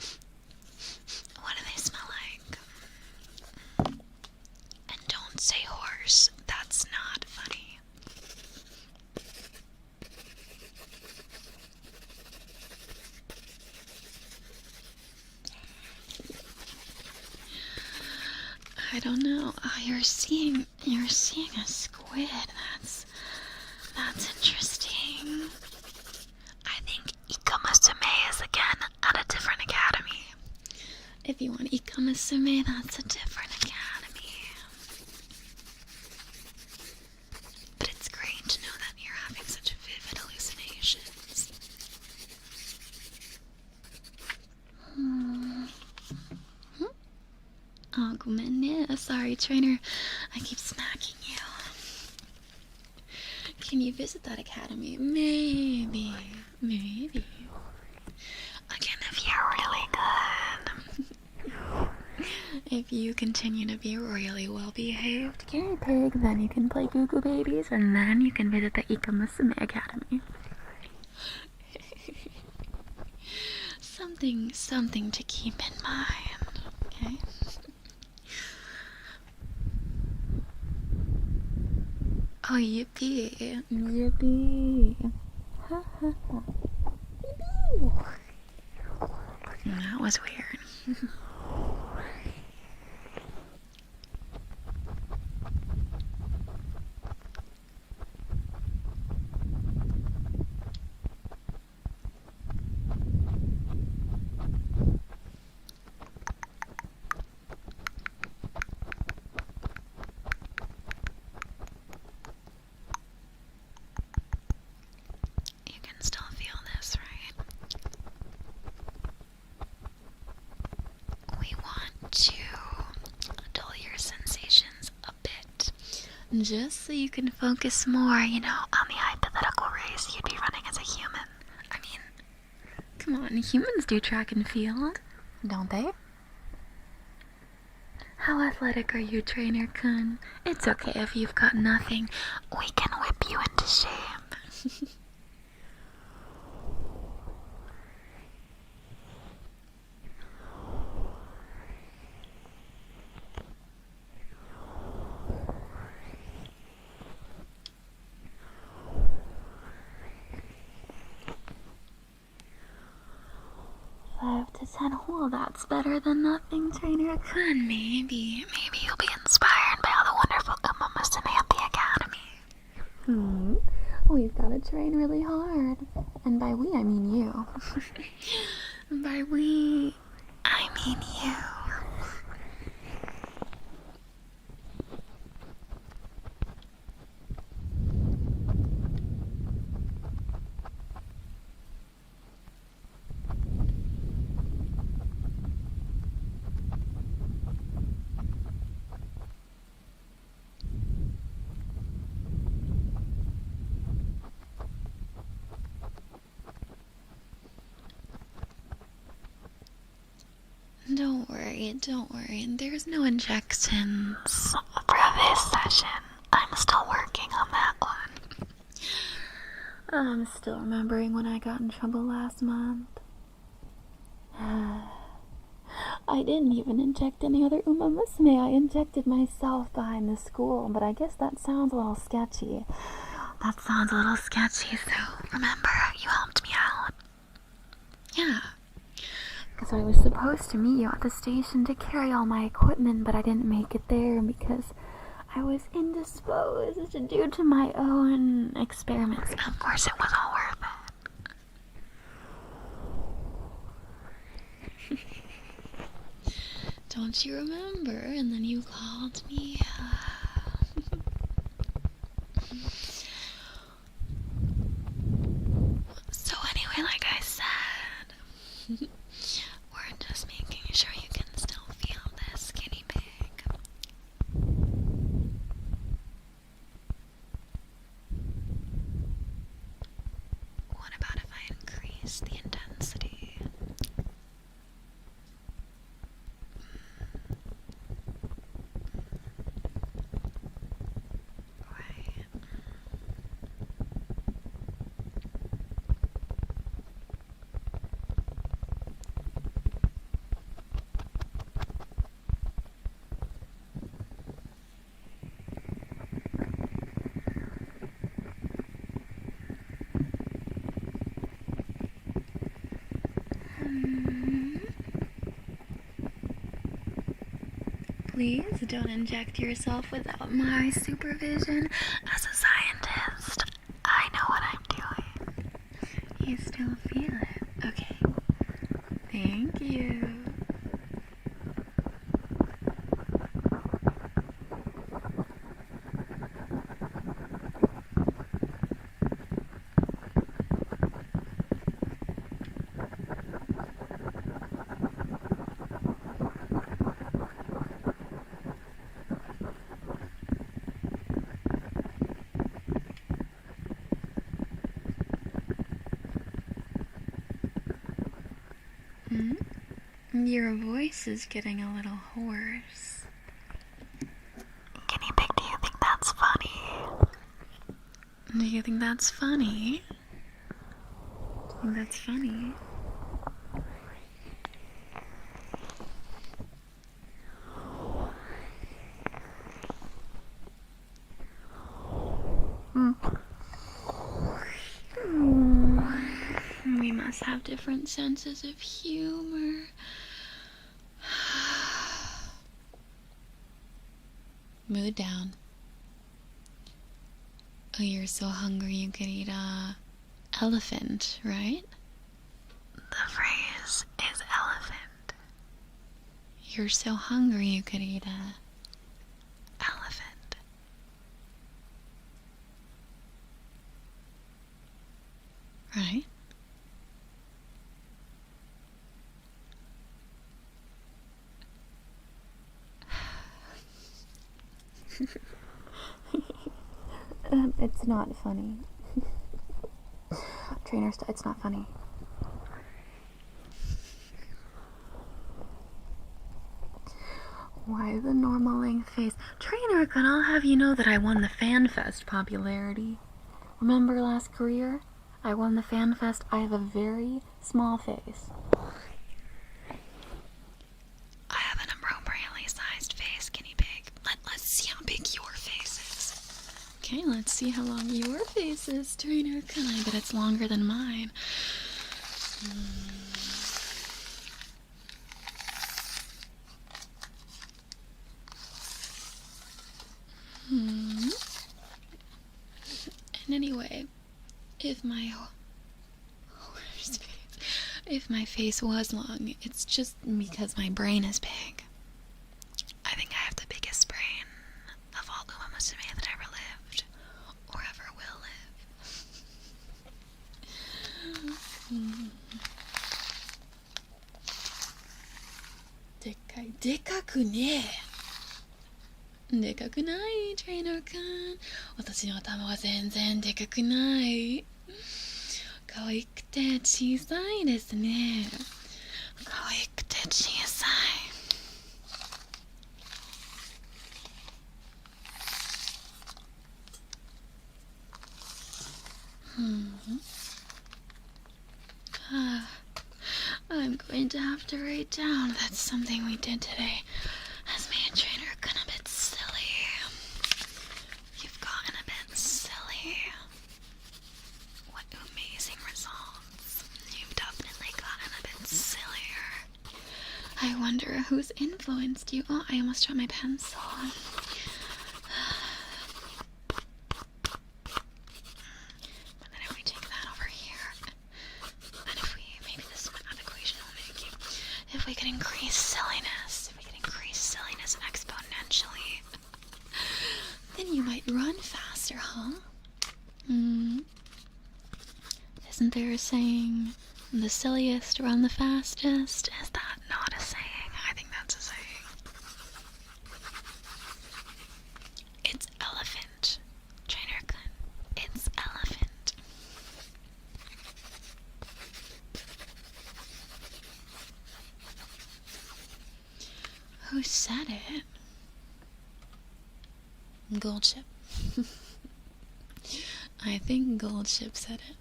What do they smell like? And don't say horse. That's not funny. I don't know. Oh, you're seeing a squid. That's interesting. I think ikamusume is again at a different academy. If you want ikamusume, that's a different academy. But it's great to know that you're having such vivid hallucinations. Oh, ごめんね. Sorry, Trainer. I keep smacking you. Can you visit that academy? Maybe. Again, if you're really good. If you continue to be royally well-behaved guinea pig, then you can play Goo Goo Babies, and then you can visit the Ikamusume Academy. Something to keep in mind, okay? Oh, yippee. Ha ha ha. That was weird. You can still feel this, right? We want to dull your sensations a bit, just so you can focus more, on the hypothetical race you'd be running as a human. I mean, come on, humans do track and field, don't they? How athletic are you, Trainer-kun? It's okay if you've got nothing. We can whip you into shape. To 10, well, that's better than nothing, Trainer-kun. Maybe you'll be inspired by all the wonderful umamusume at the academy. We've got to train really hard. And by we, I mean you. By we, I mean you. Don't worry. There's no injections for this session. I'm still working on that one. I'm still remembering when I got in trouble last month. I didn't even inject any other umamusume. I injected myself behind the school, but I guess that sounds a little sketchy. So remember, you helped me out. Yeah. Because I was supposed to meet you at the station to carry all my equipment, but I didn't make it there because I was indisposed due to my own experiments. Of course, it was all worth it. Don't you remember? And then you called me. So anyway, like I said, we're just making sure you can still feel this guinea pig. What about if I increase the intensity? Right. Please don't inject yourself without my supervision. As a scientist, I know what I'm doing. You still feel it? Okay. Thank you. Your voice is getting a little hoarse. Guinea pig, do you think that's funny? Do you think that's funny? Do you think that's funny? We must have different senses of humor. Mood down. Oh, you're so hungry you could eat a elephant, right? The phrase is elephant. You're so hungry you could eat a elephant. Right? It's not funny. It's not funny. Why the normal length face? Trainer, can I'll have you know that I won the FanFest popularity. Remember last career? I won the FanFest. I have a very small face. I have an appropriately sized face, guinea pig. Let's see how big your face is. Okay, let's see how long your face is, Trainer. Can I bet it's longer than mine? And anyway, if my face was long, it's just because my brain is big. I think I have the biggest brain of all umamusume that ever lived, or ever will live. でかくねえ。でかくない、トレーナーくん。私の頭は全然でかくない。可愛くて小さいですね。可愛くて小さい。I'm going to have to write down that's something we did today has made trainer gotten a bit silly. You've gotten a bit silly. What amazing results. You've definitely gotten a bit sillier. I wonder who's influenced you. Oh, I almost dropped my pencil. And then if we take that over here, and if we, maybe this math equation will make you, if we could increase silliness exponentially, then you might run faster, huh? Isn't there a saying, the silliest run the fastest? Is that not a saying? I think that's a saying. It's elephant. Trainer-kun. It's elephant. Who said it? Goldship. I think Goldship said it.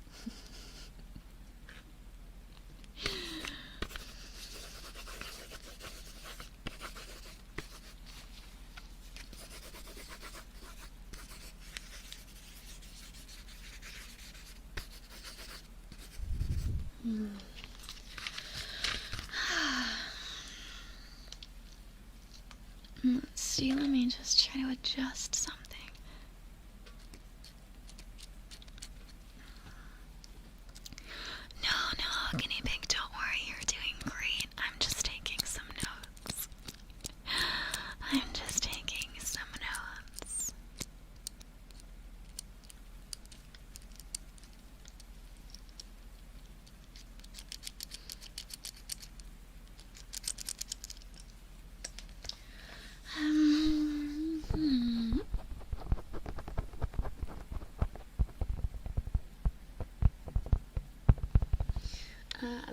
Let's see, let me just try to adjust something. No, guinea pig, don't worry, you're doing great. I'm just taking some notes.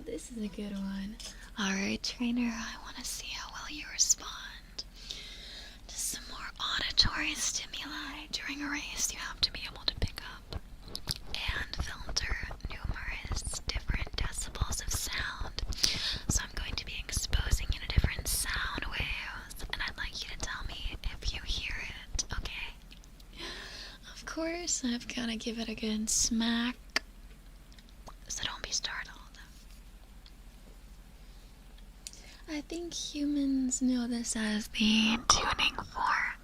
This is a good one. Alright, trainer, I want to see how well you respond to some more auditory stimuli. During a race, you have to be able to pick up and filter numerous different decibels of sound. So I'm going to be exposing you to different sound waves, and I'd like you to tell me if you hear it, okay? Of course, I've got to give it a good smack, so don't be startled. I think humans know this as the tuning fork.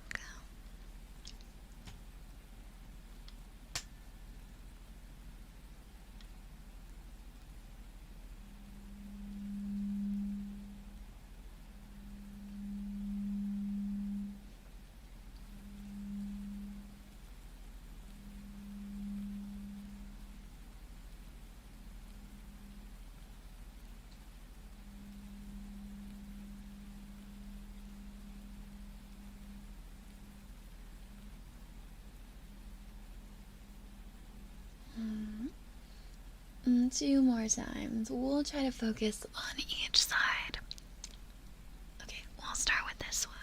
Two more times. We'll try to focus on each side. Okay, we'll start with this one.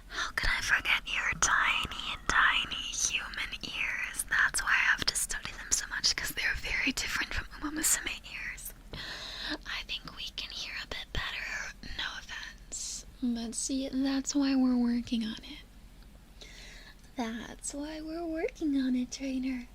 How could I forget your tiny, tiny human ears? That's why I have to study them so much, because they're very different from umamusume ears. I think we can hear a bit better, no offense. But see, that's why we're working on it. That's why we're working on it, trainer.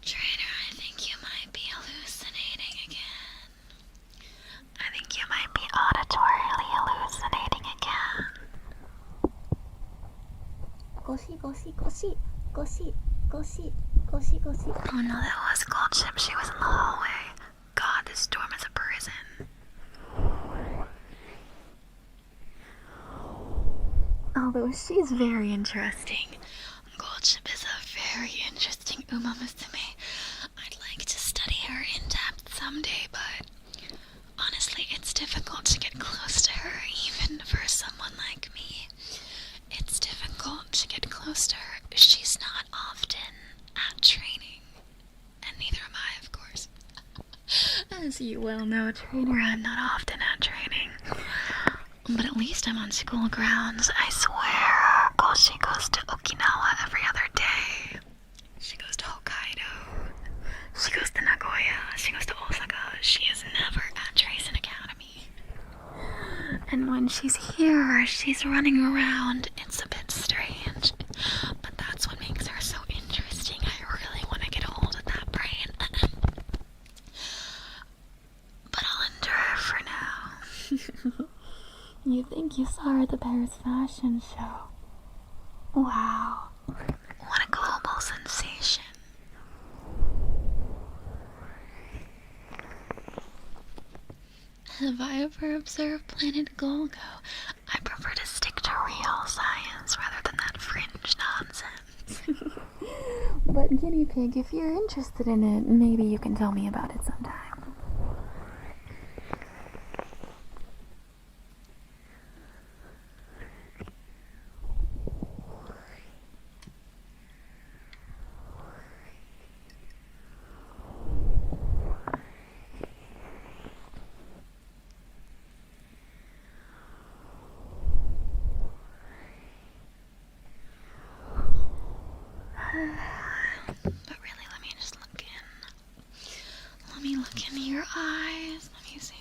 Trainer, I think you might be hallucinating again. I think you might be auditorily hallucinating again. Goshi, goshi, goshi, goshi, goshi, goshi, goshi. Oh no, that was Goldship. She was in the hallway. God, this dorm is a prison. Although she's very interesting. Goldship is a very interesting umamusume. I'd like to study her in depth someday, but honestly, it's difficult to get close to her, even for someone like me. It's difficult to get close to her. She's not often at training, and neither am I, of course. As you well know, trainer, I'm not often at training. But at least I'm on school grounds. I swear, Oshi goes to Okinawa every other day. She goes to Hokkaido. She goes to Nagoya. She goes to Osaka. She is never at Tracing Academy. And when she's here, she's running around. It's a bit strange. But that's what makes her so interesting. I really want to get a hold of that brain. But I'll endure for now. You think you saw her at the Paris fashion show? Wow. What a global sensation. Have I ever observed Planet Golgo? I prefer to stick to real science rather than that fringe nonsense. But guinea pig, if you're interested in it, maybe you can tell me about it sometime. But really, let me just look in. Let me look into your eyes. Let me see.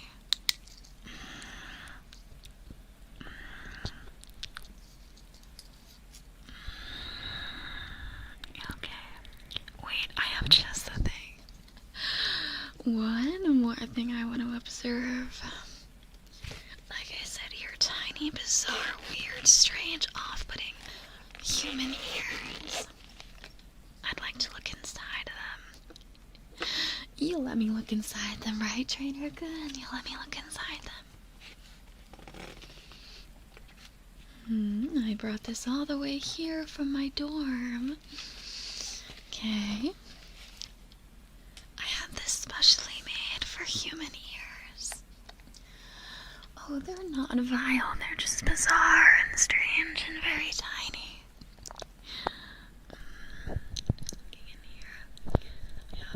Okay. Wait, I have just the thing. One more thing I want to observe. Like I said, your tiny, bizarre, weird, strange, off-putting human ears. I'd like to look inside them. You let me look inside them, right, trainer? Good. You let me look inside them. I brought this all the way here from my dorm. Okay. I had this specially made for human ears. Oh, they're not vile. They're just bizarre and strange and very tiny.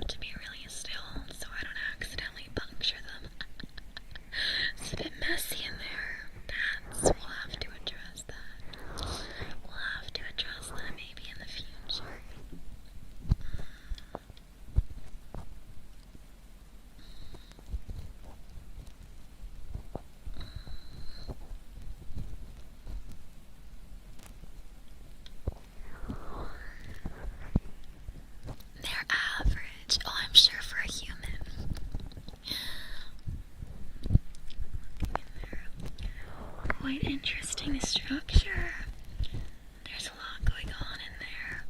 To be really still so I don't accidentally puncture them. It's a bit messy in there. We'll have to address that. We'll have to address that maybe in the future. They're average. Oh, I'm sure for a human. Quite interesting structure. There's a lot going on in there.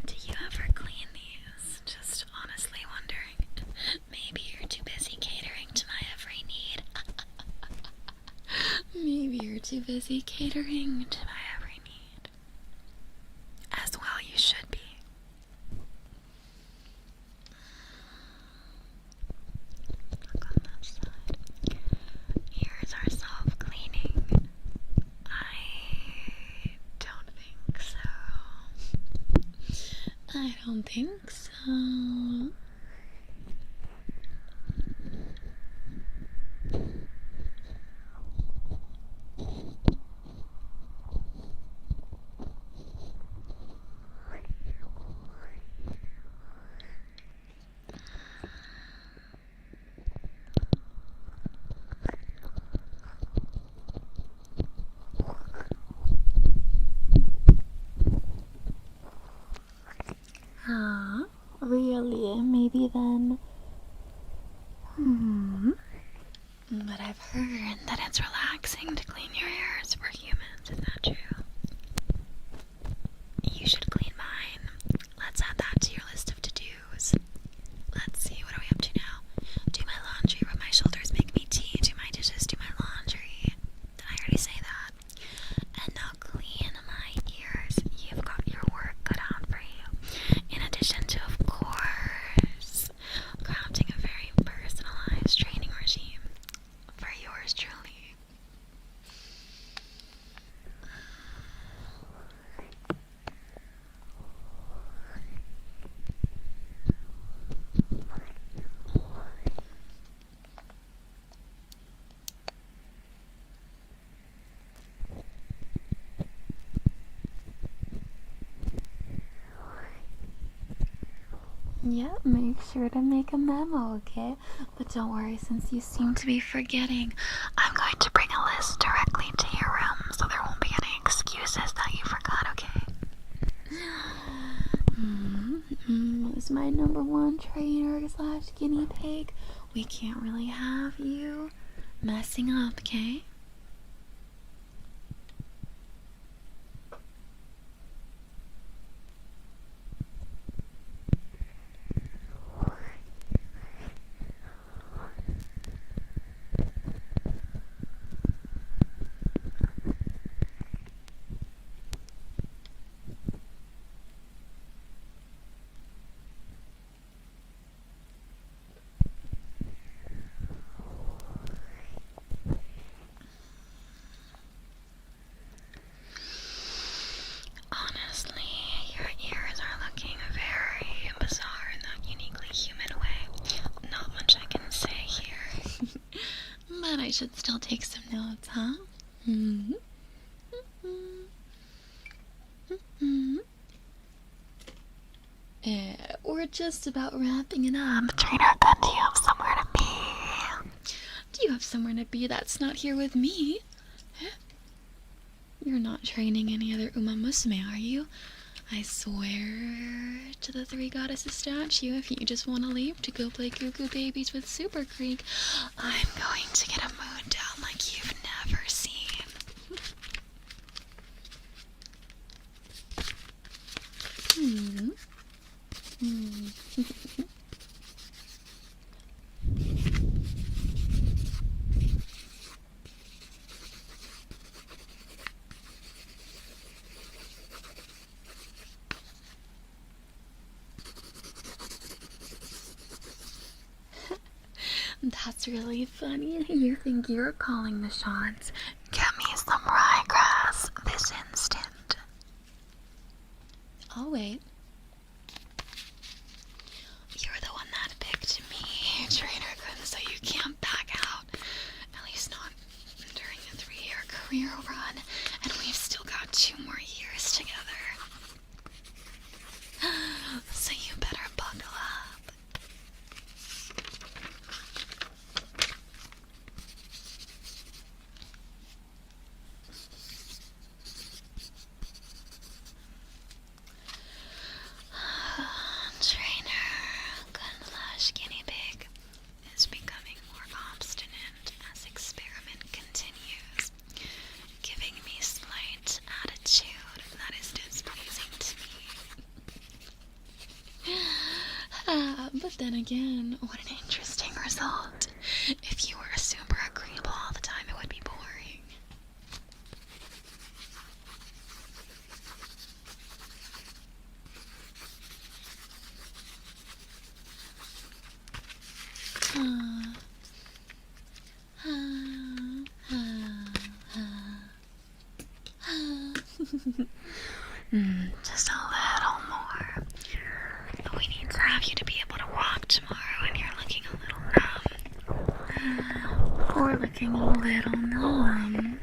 Do you ever clean these? Just honestly wondering. Maybe you're too busy catering to my every need. Maybe you're too busy catering to my every need. As well you should be. Look on that side. Ears are self-cleaning. I don't think so. I don't think so. Really? Maybe then. But I've heard that it's relaxing to clean your ears for humans. Is that true? You should clean mine. Let's add that to your list of to-dos. Let's see, what are we up to now? Do my laundry, rub my shoulders, make me tea, do my dishes, do my laundry. Did I already say that? And now clean my ears. You've got your work cut Yeah, make sure to make a memo, okay? But don't worry, since you seem to be forgetting, I'm going to bring a list directly to your room, so there won't be any excuses that you forgot, okay? As my number one trainer slash guinea pig, we can't really have you messing up, okay? But I should still take some notes, huh? We're just about wrapping it up. Trainer, do you have somewhere to be? Do you have somewhere to be that's not here with me? You're not training any other umamusume, are you? I swear to the three goddesses statue, if you just want to leave to go play Goo Goo Babies with Super Creek, I'm going to get a mood down like you've never seen. That's really funny. You think you're calling the shots. Get me some ryegrass this instant. I'll wait. You're the one that picked me, Trainer Kun, so you can't back out. At least not during a 3-year career run. And we've still got 2 more years together. So you better buckle up. But then again, what an interesting result. If you were super agreeable all the time, it would be boring. Just a little more. We need to have you to be able to walk tomorrow, and you're looking a little numb. Or looking a little numb.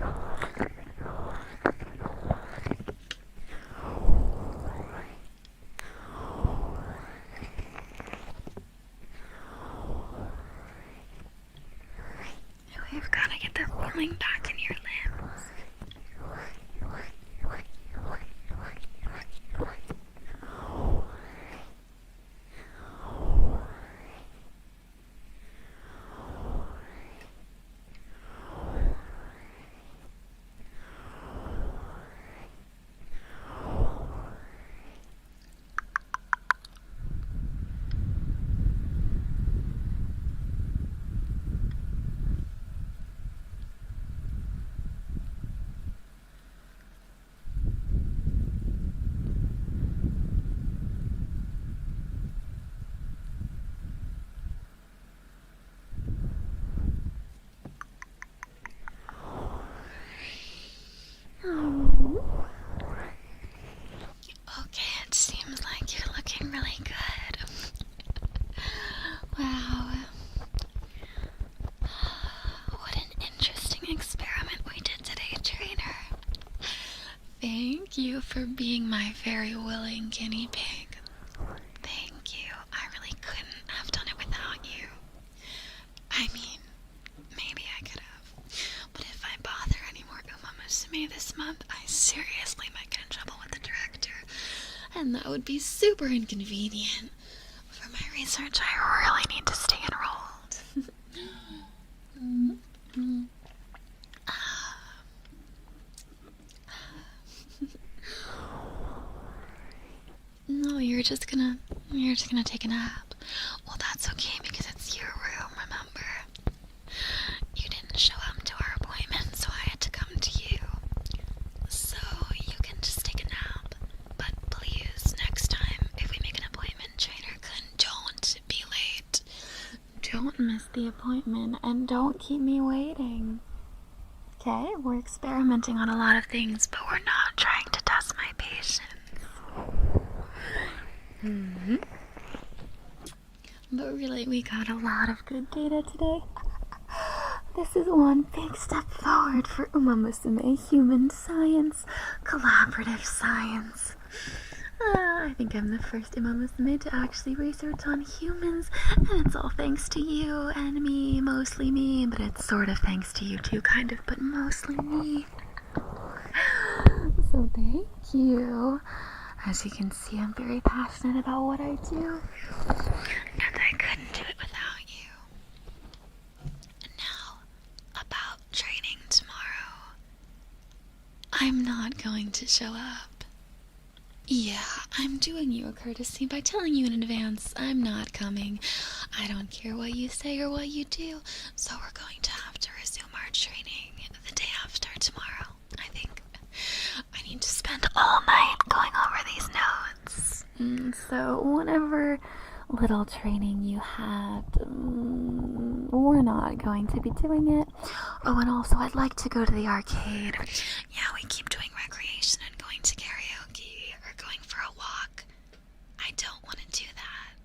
We've got to get the feeling back in your limbs. Okay, it seems like you're looking really good. Wow. What an interesting experiment we did today, Trainer. Thank you for being my very willing guinea pig. Thank you. I really umamusume this month, I seriously might get in trouble with the director, and that would be super inconvenient. For my research, I really need to stay enrolled. No, you're just gonna take a nap. Well, that's okay because it's your room, remember? You didn't show up to our appointment, so I had to come to you. So you can just take a nap. But please, next time, if we make an appointment, trainer-kun, don't be late. Don't miss the appointment, and don't keep me waiting. Okay, we're experimenting on a lot of things, but we're not trying to test my patience. But really, we got a lot of good data today. This is one big step forward for umamusume, human science, collaborative science. I think I'm the first umamusume to actually research on humans, and it's all thanks to you and me, mostly me, but it's sort of thanks to you too, kind of, but mostly me. So thank you. As you can see, I'm very passionate about what I do, and I couldn't do it without you. Now, about training tomorrow. I'm not going to show up. Yeah, I'm doing you a courtesy by telling you in advance I'm not coming. I don't care what you say or what you do, so we're going to have to resume our training the day after tomorrow, I think. I need to spend all night going over these notes. So whatever little training you had, we're not going to be doing it. Oh, and also I'd like to go to the arcade. Yeah, we keep doing recreation and going to karaoke or going for a walk. I don't want to do that.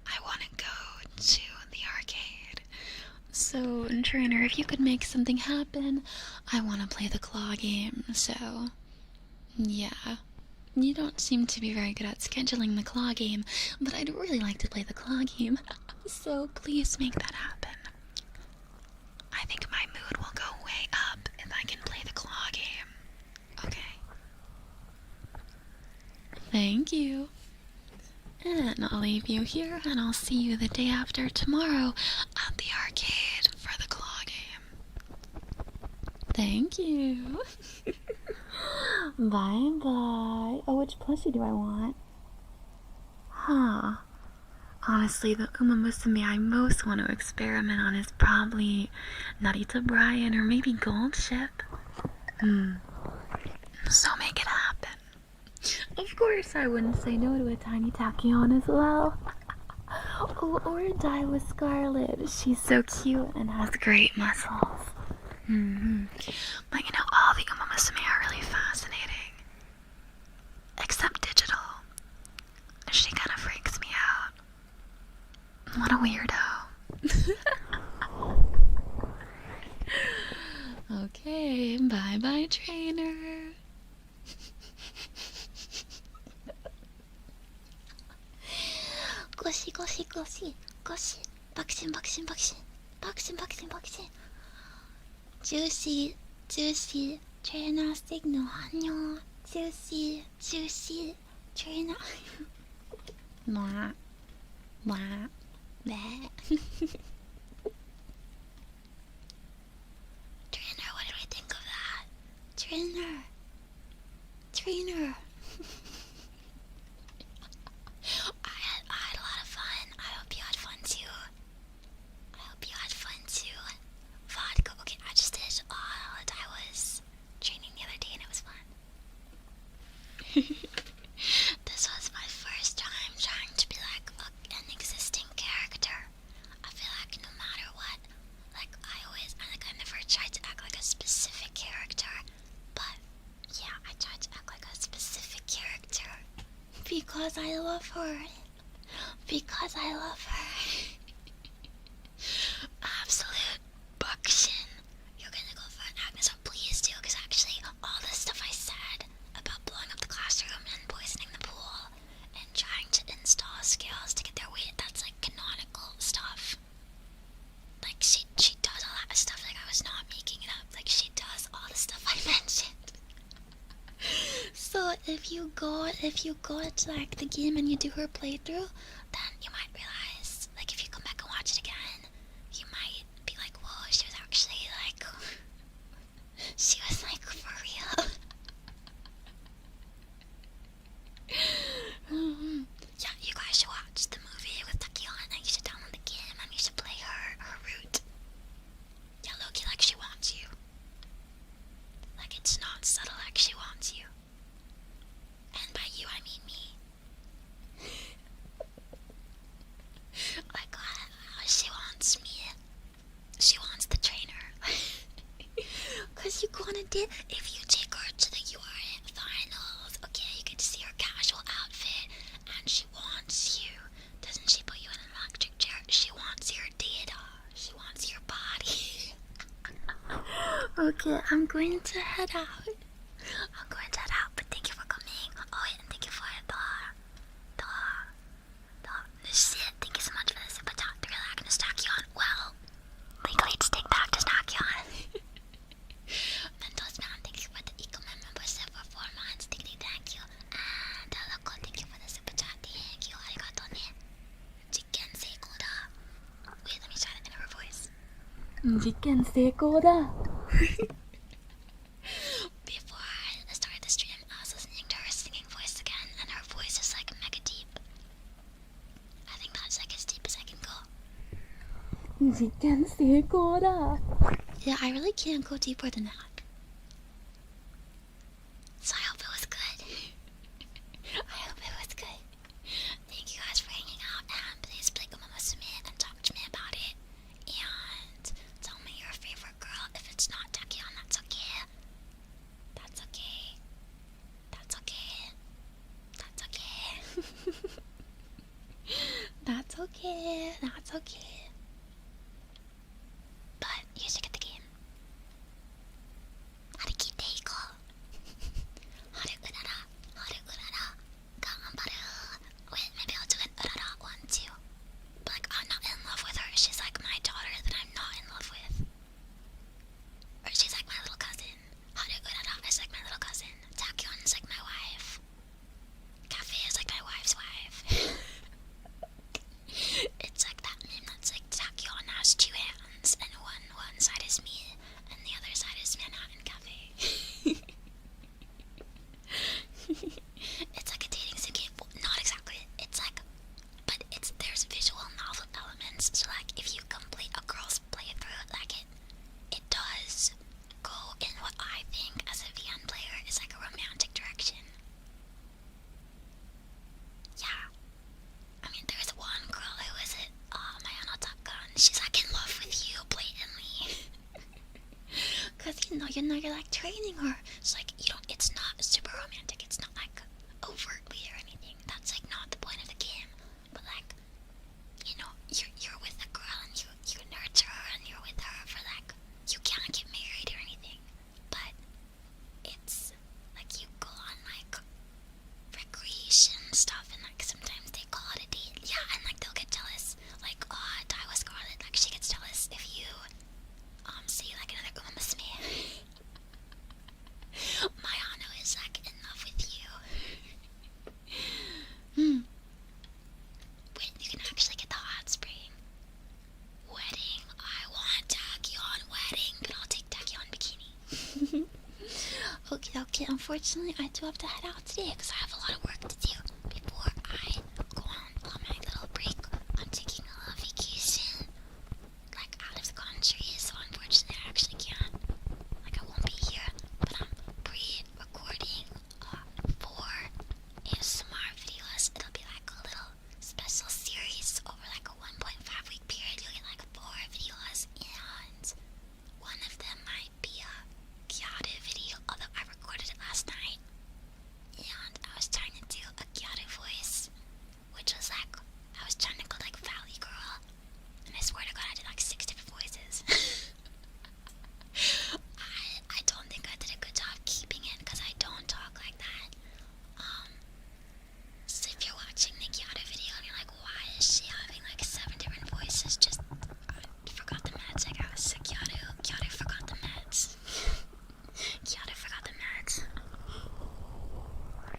I want to go to the arcade. So, trainer, if you could make something happen, I want to play the claw game, so... Yeah. You don't seem to be very good at scheduling the claw game, but I'd really like to play the claw game. So please make that happen. I think my mood will go way up if I can play the claw game. Okay. Thank you. And I'll leave you here, and I'll see you the day after tomorrow at the arcade for the claw game. Thank you. Bye-bye. Oh, which plushie do I want? Huh. Honestly, the umamusume I most want to experiment on is probably Narita Brian or maybe Gold Ship. So make it happen. Of course, I wouldn't say no to a tiny tachyon as well. Oh, or a Daiwa Scarlet. She's so cute and has great muscles. But you know, all the umamusume are really fascinating. Except digital. She kind of freaks me out. What a weirdo. Okay, bye-bye, trainer. Goshi, goshi, goshi, goshi. Bakshin, bakshin, bakshin. Bakshin, bakshin, bakshin. Juicy, juicy, trainer signal, 안녕. Juicy, juicy, trainer. Mwah, mwah, bleh. Trainer, what do we think of that? Trainer, trainer. I had a lot of fun. I hope you had fun too. Vodka. Okay, I just did I was training the other day and it was fun. This was my first time trying to be like an existing character. I feel like no matter what, like I never tried to act like a specific character. But yeah, I tried to act like a specific character. Because I love her. Because I love her. Absolute buckshin. You're gonna go for an actor, so please do, because actually all the stuff I said about blowing up the classroom and poisoning the pool and trying to install scales to get their weight, that's like canonical stuff. Like she does all that stuff, like I was not making it up, like she does all the stuff I mentioned. if you go to like the game and you do her playthrough, then you might realize, like if you come back and watch it again, you might be like, whoa, she was actually like, she was like for real. Yeah, you guys should watch the movie with Takion, and you should download the game and you should play her route. Yeah, Loki, like she wants you. Like it's not subtle, like she wants you. And by you, I mean me. Like, she wants me. She wants the trainer. Cause you're gonna do, if you take her to the URN finals, okay, you get to see her casual outfit, and she wants you. Doesn't she put you in an electric chair? She wants your data. She wants your body. Okay, I'm going to head out. But thank you for coming. Oh, wait, and thank you for the shit. Thank you so much for the super chat. The relax Tachyon. Well, legally it's take back to Tachyon. Mentos man, thank you for the ikamen membership for 4 months. Thank you. And Loco, thank you for the super chat. Thank you. Arigato ne. Jikken seiko da. Wait, let me try it in her voice. Jikken seiko da. Before I started the stream, I was listening to her singing voice again, and her voice is like mega deep. I think that's like as deep as I can go. Yeah, I really can't go deeper than that. So I hope it was good. Thank you guys for hanging out, and please play umamusume and talk to me about it. And tell me your favorite girl. If it's not Takion, that's okay. That's okay. That's okay. That's okay. That's okay. But you should get the game. Harikite iko. Haru urara. Ganbaru. Wait, maybe I'll do an urara one too. But like, I'm not in love with her. She's like my daughter that I'm not in love with. Or she's like my little cousin. Haru urara is like my little cousin. Takion is like my wife. Cafe is like my wife's wife. It's like that meme that's like Takion has 2 hands, and one side is me, and the other side is Manhattan Cafe. It's like a dating sim game. Well, not exactly. It's like, but there's visual novel elements. So like, if you complete a girl's playthrough, like it does go in what I think as a VN player is like a romantic direction. Yeah. I mean, there's one girl who is it, Mayano Takkan. She's like in love with you blatantly. Cause you're like training her. It's like, it's not super romantic. It's not like overtly or anything. That's like not the point of the game. But like, you're with a girl and you nurture her and you're with her for like, you can't get married or anything. But it's like you go on like recreation stuff, and like sometimes they call it a date. Yeah, and like they'll get jealous. Like, Die with Scarlet, like she gets jealous if you see like another umamusume. Mayano is like in love with you. Wait, you can actually get the hot spring. Wedding. I want Takion wedding, but I'll take Takion bikini. Okay, unfortunately I do have to head out today because I have a lot of work to do before I go on my little break. I'm taking a little vacation, like out of the country, so unfortunately I actually can't. Like I won't be here, but I'm pre-recording 4 ASMR videos. It'll be like a little special series over like a 1.5 week period. You'll get like 4 videos, and one of them might be a Kyade video, although I recorded it last night, and I was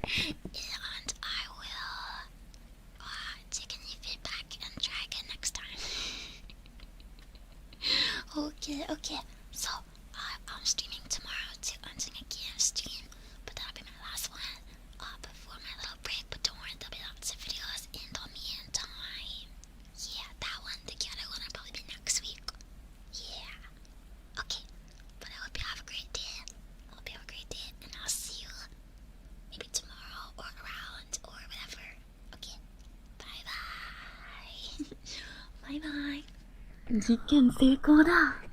And I will take any feedback and try again next time. Okay. So, I'm streaming tomorrow too. I'm doing a game stream, but that'll be my last one before my little break. But don't worry, there'll be lots of videos in the meantime. Yeah, that one, the other one will probably be next week. Yeah. Okay. But I hope you have a great day. And I'll see you maybe tomorrow or around or whatever. Okay. Bye bye. バイバイ。実験成功だ。